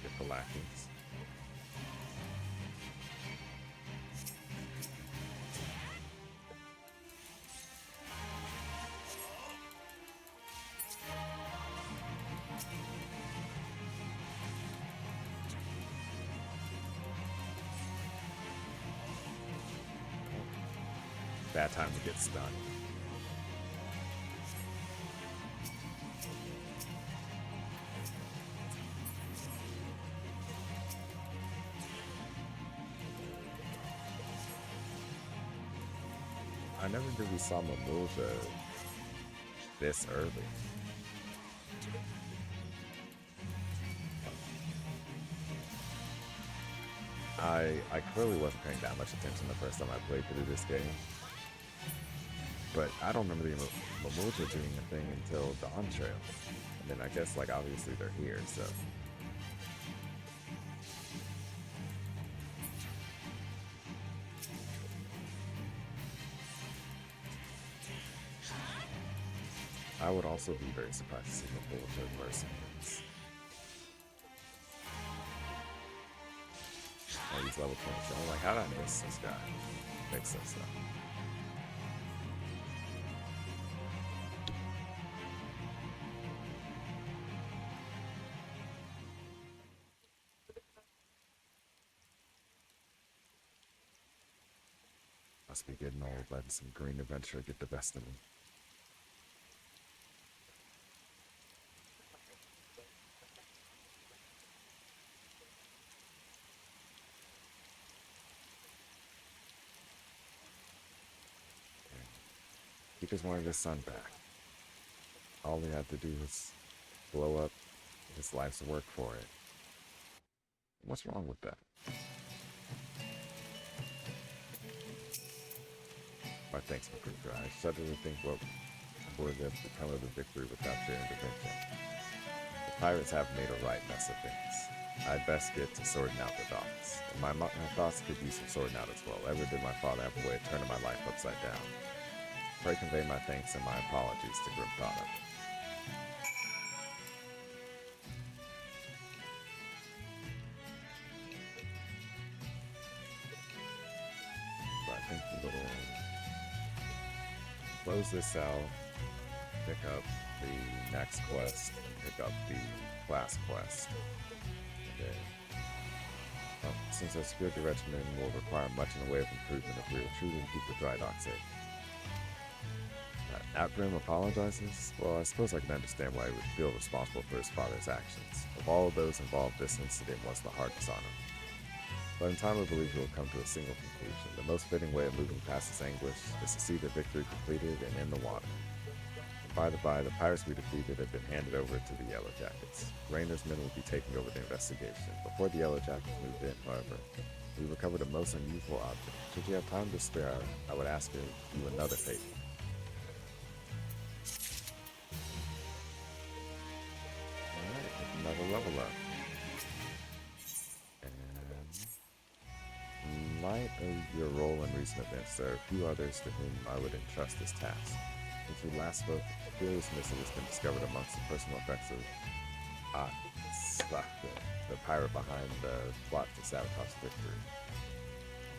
[SPEAKER 1] Get the lackeys. Bad time to get stunned. I never really saw Mamulja this early. I clearly wasn't paying that much attention the first time I played through this game. But I don't remember the Mamulja doing a thing until Dawn Trail. And then I guess, like, obviously they're here, so. I would also be very surprised to see Mamulja in Mercenaries. Oh, he's level 20. I'm like, how did I miss this guy? Makes sense though. Must be getting old, letting some green adventure get the best of me. He just wanted his son back. All he had to do was blow up his life's work for it. What's wrong with that? My thanks, McCruger. I shudder to think what would have become of the victory without your intervention. The pirates have made a right mess of things. I'd best get to sorting out the thoughts. And my thoughts could use some sorting out as well. Ever did my father have a way of turning my life upside down? Pray convey my thanks and my apologies to Grim Father. But I think we'll close this out, pick up the next quest, and pick up the class quest. And then, since our security regimen will require much in the way of improvement if we are truly to keep the dry dock safe. Grim apologizes? Well, I suppose I can understand why he would feel responsible for his father's actions. Of all of those involved, this incident was the hardest on him. But in time, I believe he will come to a single conclusion. The most fitting way of moving past his anguish is to see the victory completed and in the water. And by the by, the pirates we defeated have been handed over to the Yellow Jackets. Rainer's men will be taking over the investigation. Before the Yellow Jackets moved in, however, we recovered a most unusual object. Should you have time to spare, I would ask you another favor. Another level up. And in light of your role in recent events, there are a few others to whom I would entrust this task. Since we last spoke, a curious missive has been discovered amongst the personal effects of Slaka, the pirate behind the plot to sabotage victory.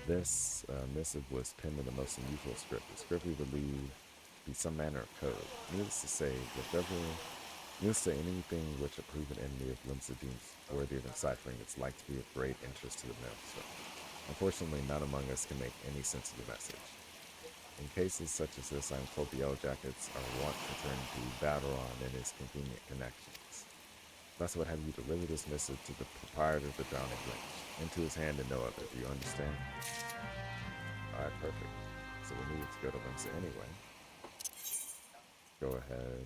[SPEAKER 1] This missive was penned in the most unusual script. The script we believe be some manner of code. Needless to say, anything which a proven enemy of Limsa deems worthy of enciphering is like to be of great interest to the Limsa. Unfortunately, none among us can make any sense of the message. In cases such as this, I am told the Yellow Jackets are wont to turn to Battleron and his convenient connections. Thus I would have you deliver this missive to the proprietor of the Drowning Range, into his hand and no other. Do you understand? Alright, perfect. So we needed to go to Limsa anyway. Go ahead.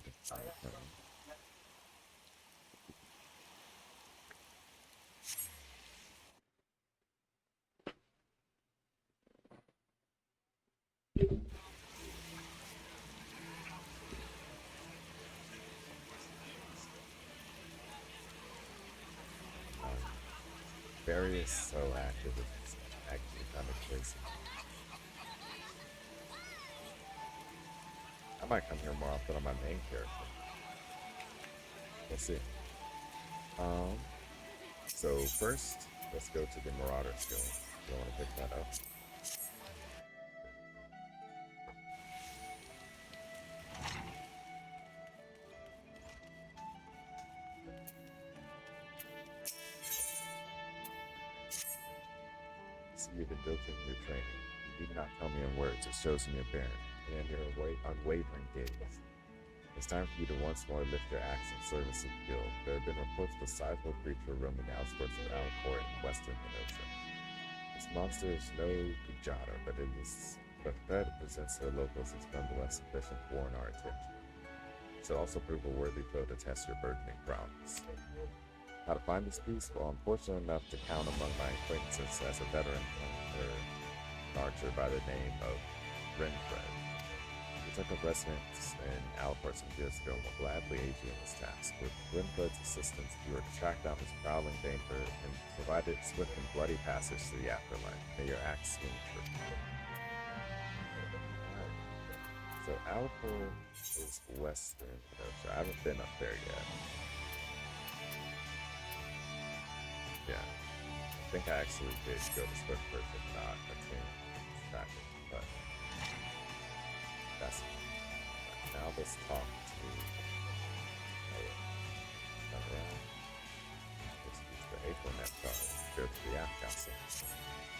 [SPEAKER 1] Barry is so active, it's actually kind of crazy. I might come here more often on my main character. We'll see. So first, let's go to the Marauder skill. Do you want to pick that up? So you've been built in your training. need not tell me in words, it shows in your bearing and your unwavering gaze. It's time for you to once more lift your axe in service of the guild. There have been reports of a sizable creature roaming the outskirts of Alcourt in western Limsa. This monster is no Kujata, but the threat it presents to the locals is nonetheless sufficient to warrant our attention. It should also prove a worthy foe to test your burgeoning prowess. How to find this beast? Well, I'm fortunate enough to count among my acquaintances as a veteran hunter, an archer by the name of Renfred. He took up residence in Alcourt some years ago and will gladly aid you in this task. With Renfred's assistance, you are to track down his prowling danger and provide it swift and bloody passage to the afterlife. May your axe swing true. So Alcourt is western Kenosha. I haven't been up there yet. Yeah. I think I actually did go to Swift first, if not, I can't track it, but that's right. Now let's talk to around. Let's use the April net card. Go to the app castle.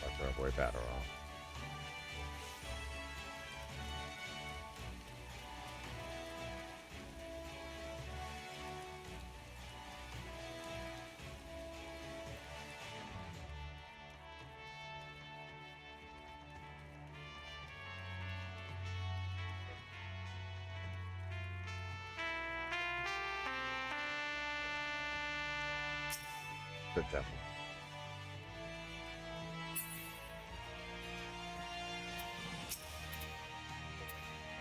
[SPEAKER 1] Talk to our boy Batteron. Good devil.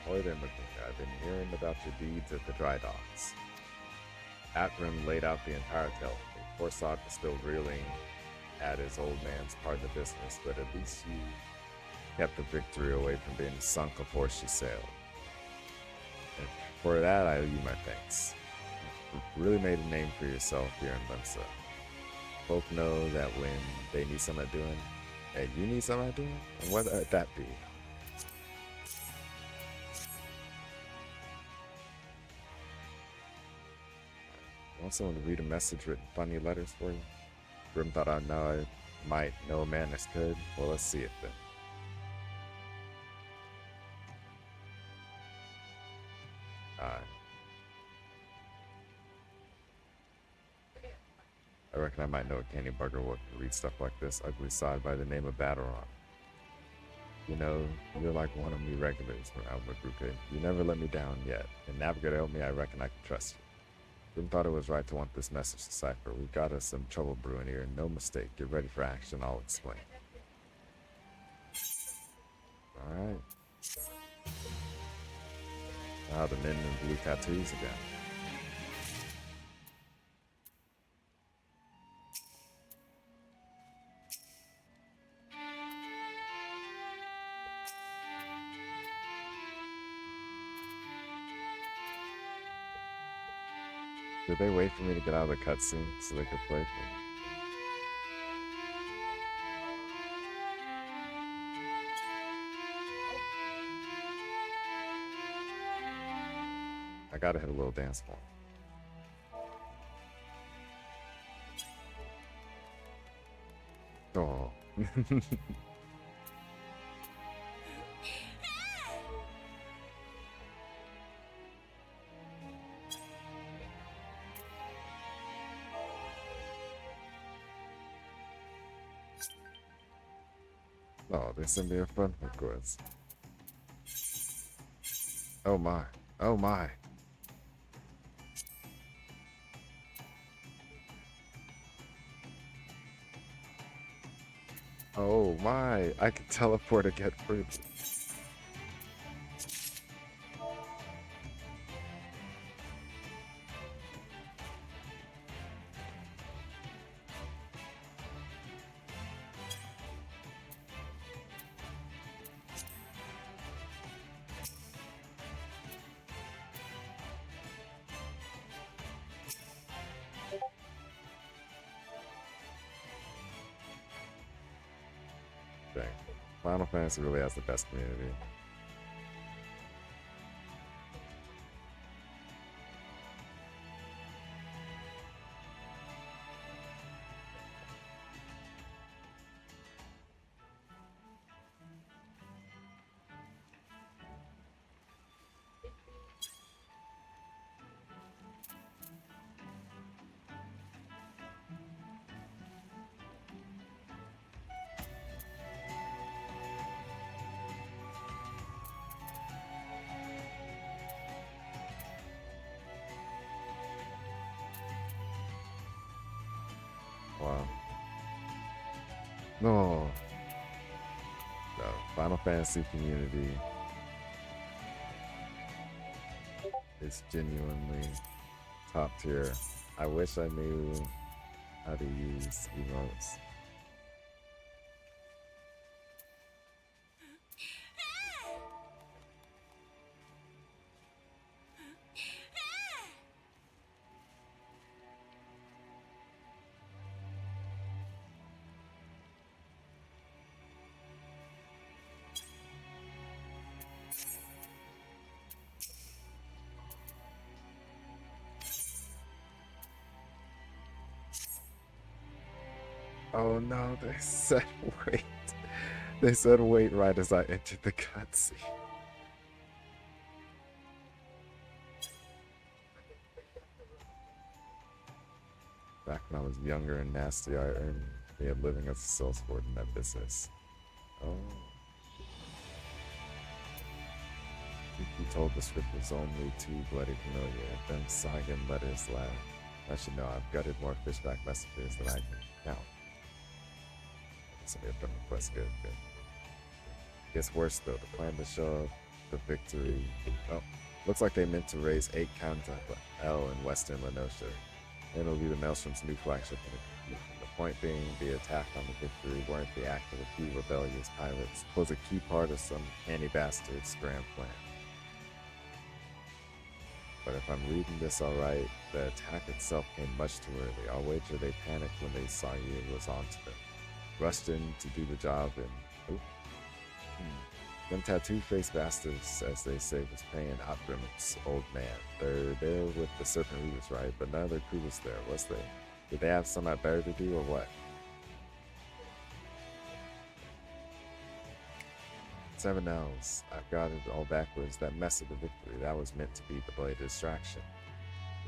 [SPEAKER 1] Boy there, Magunga, I've been hearing about your deeds at the dry docks. Atrim laid out the entire tale. Forsad was still reeling at his old man's part of the business, but at least you kept the victory away from being sunk before she sailed. And for that, I owe you my thanks. You really made a name for yourself here in Limsa. Folk know that when they need something doing, and you need something doing, and what would that be? Want someone to read a message written funny letters for you? Grim thought I might know a man that's good. Well, let's see it then. I reckon I might know a candy bugger what can read stuff like this. Ugly sod by the name of Batteron. You know, you're like one of me regulars from Albuquerque. You never let me down yet. And Navigator helped me, I reckon I can trust you. Grim thought it was right to want this message deciphered. We've got us some trouble brewing here. No mistake. Get ready for action. I'll explain. Alright. Ah, the men in blue tattoos again. Did they wait for me to get out of the cutscene so they could play for me? I gotta hit a little dance ball. Oh. Oh, they sent me a fun quiz. Oh my. Oh my. Oh my. I can teleport to get fruit. Dang. Final Fantasy really has the best community. while. No. No. Final Fantasy community is genuinely top tier. I wish I knew how to use emotes. Oh no, they said wait. They said wait right as I entered the cutscene. Back when I was younger and nasty, I earned me a living as a salesboard in that business. Oh. He told the script was only too bloody familiar. Then Sagan letters laugh. I should know I've gutted more fishback messages than I can count. Somebody have done request. Good. Gets worse though. The plan to show up the victory. Oh, looks like they meant to raise 8 counter L in Western Lenosha. And it'll be the Maelstrom's new flagship. The point being, the attack on the victory weren't the act of a few rebellious pirates. It was a key part of some canny bastard's grand plan. But if I'm reading this alright, the attack itself came much too early. I'll wager they panicked when they saw you was onto them. Rushed in to do the job and... Them tattoo-faced bastards, as they say, was paying Opgrim's old man. They're there with the Serpent Reavers, right? But none of their crew was there, was they? Did they have something better to do, or what? 7 L's. I've got it all backwards. That mess of the victory, that was meant to be the blade of distraction.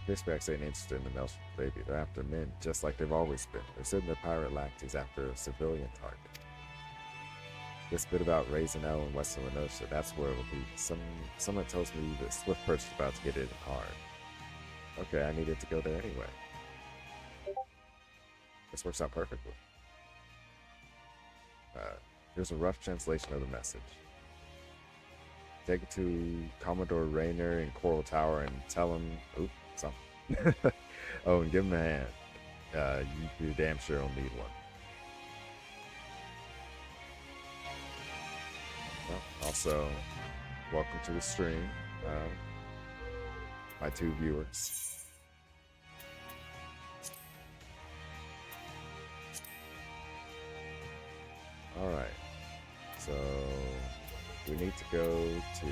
[SPEAKER 1] The Fishbacks ain't interested in the Maelstrom baby. They're after men, just like they've always been. They're sitting their pirate lackeys after a civilian target. This bit about raising L in Western Lenosha, that's where it'll be. Someone tells me that Swift Perch is about to get it hard. Okay, I needed to go there anyway. This works out perfectly. Here's a rough translation of the message. Take it to Commodore Rayner in Coral Tower and tell him, something. Oh, and give him a hand. You're damn sure will need one. Well, also, welcome to the stream, my 2 viewers. Alright, so we need to go to...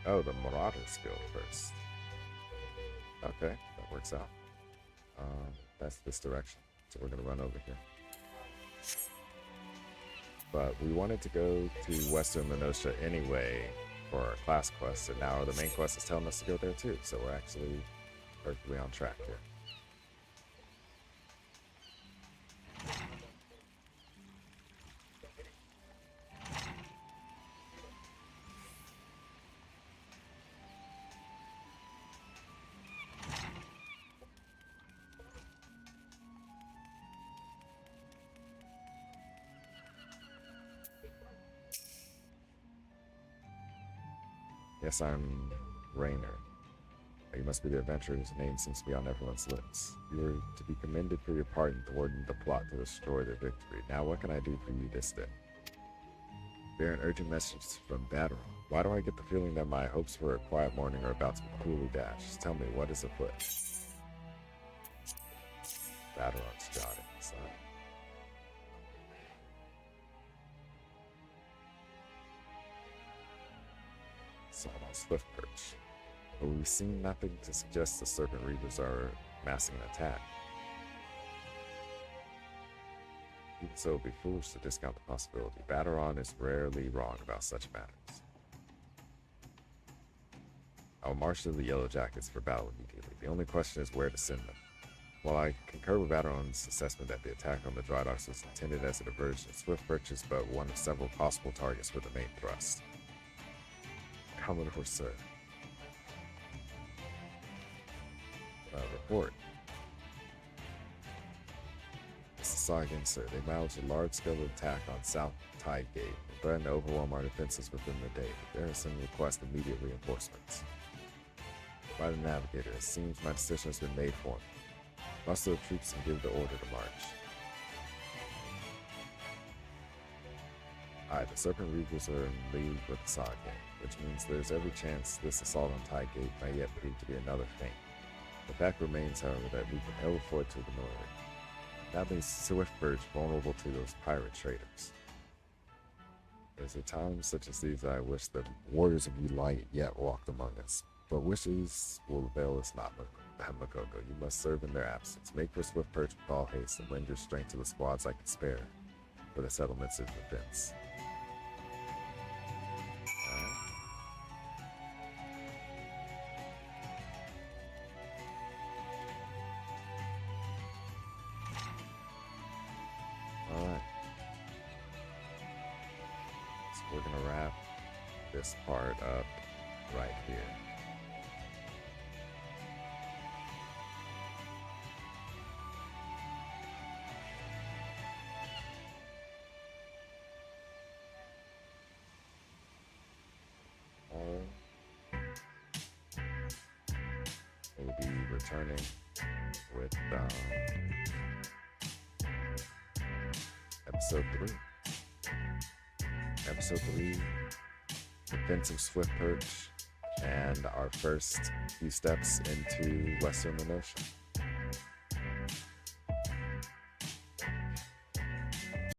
[SPEAKER 1] Oh, the Marauder's Guild first. Okay, that works out. That's this direction, so we're going to run over here. But we wanted to go to Western Lenosha anyway for our class quest, and now the main quest is telling us to go there too, so we're actually perfectly on track here. Yes, I'm Rayner. You must be the adventurer whose name seems to be on everyone's lips. You are to be commended for your part in thwarting the plot to destroy their victory. Now what can I do for you this day? Bear an urgent message from Batteron. Why do I get the feeling that my hopes for a quiet morning are about to be cruelly dashed? Tell me, what is afoot? Batteron's jotting. Saw on Swift Perch. But we've seen nothing to suggest the Serpent Reavers are massing an attack. Even so, it would be foolish to discount the possibility. Batteron is rarely wrong about such matters. I'll marshal the Yellow Jackets for battle immediately. The only question is where to send them. While I concur with Batteron's assessment that the attack on the Dry Docks was intended as a diversion, Swift Perch is but one of several possible targets for the main thrust. Commodore, sir. report. This is Sagan, sir. They mounted a large-scale attack on South Tide Gate and threatened to overwhelm our defenses within the day. The garrison requests immediate reinforcements. By the navigator, it seems my decision has been made for me. Muster the troops and give the order to march. Aye, the Serpent Reapers are in league with the Saga, which means there's every chance this assault on Tide Gate may yet prove to be another feint. The fact remains, however, that we can held fort to the north. That leaves Swiftbridge vulnerable to those pirate traders. There's a time such as these that I wish the warriors of Light yet walked among us, but wishes will avail us not. Makoko, you must serve in their absence. Make for Swiftbridge with all haste and lend your strength to the squads I can spare for the settlements of defense. Alright. So we're gonna wrap this part up right here. We'll be returning with episode 3. Episode 3, Defense of Swiftperch, and our first few steps into Western Minotia.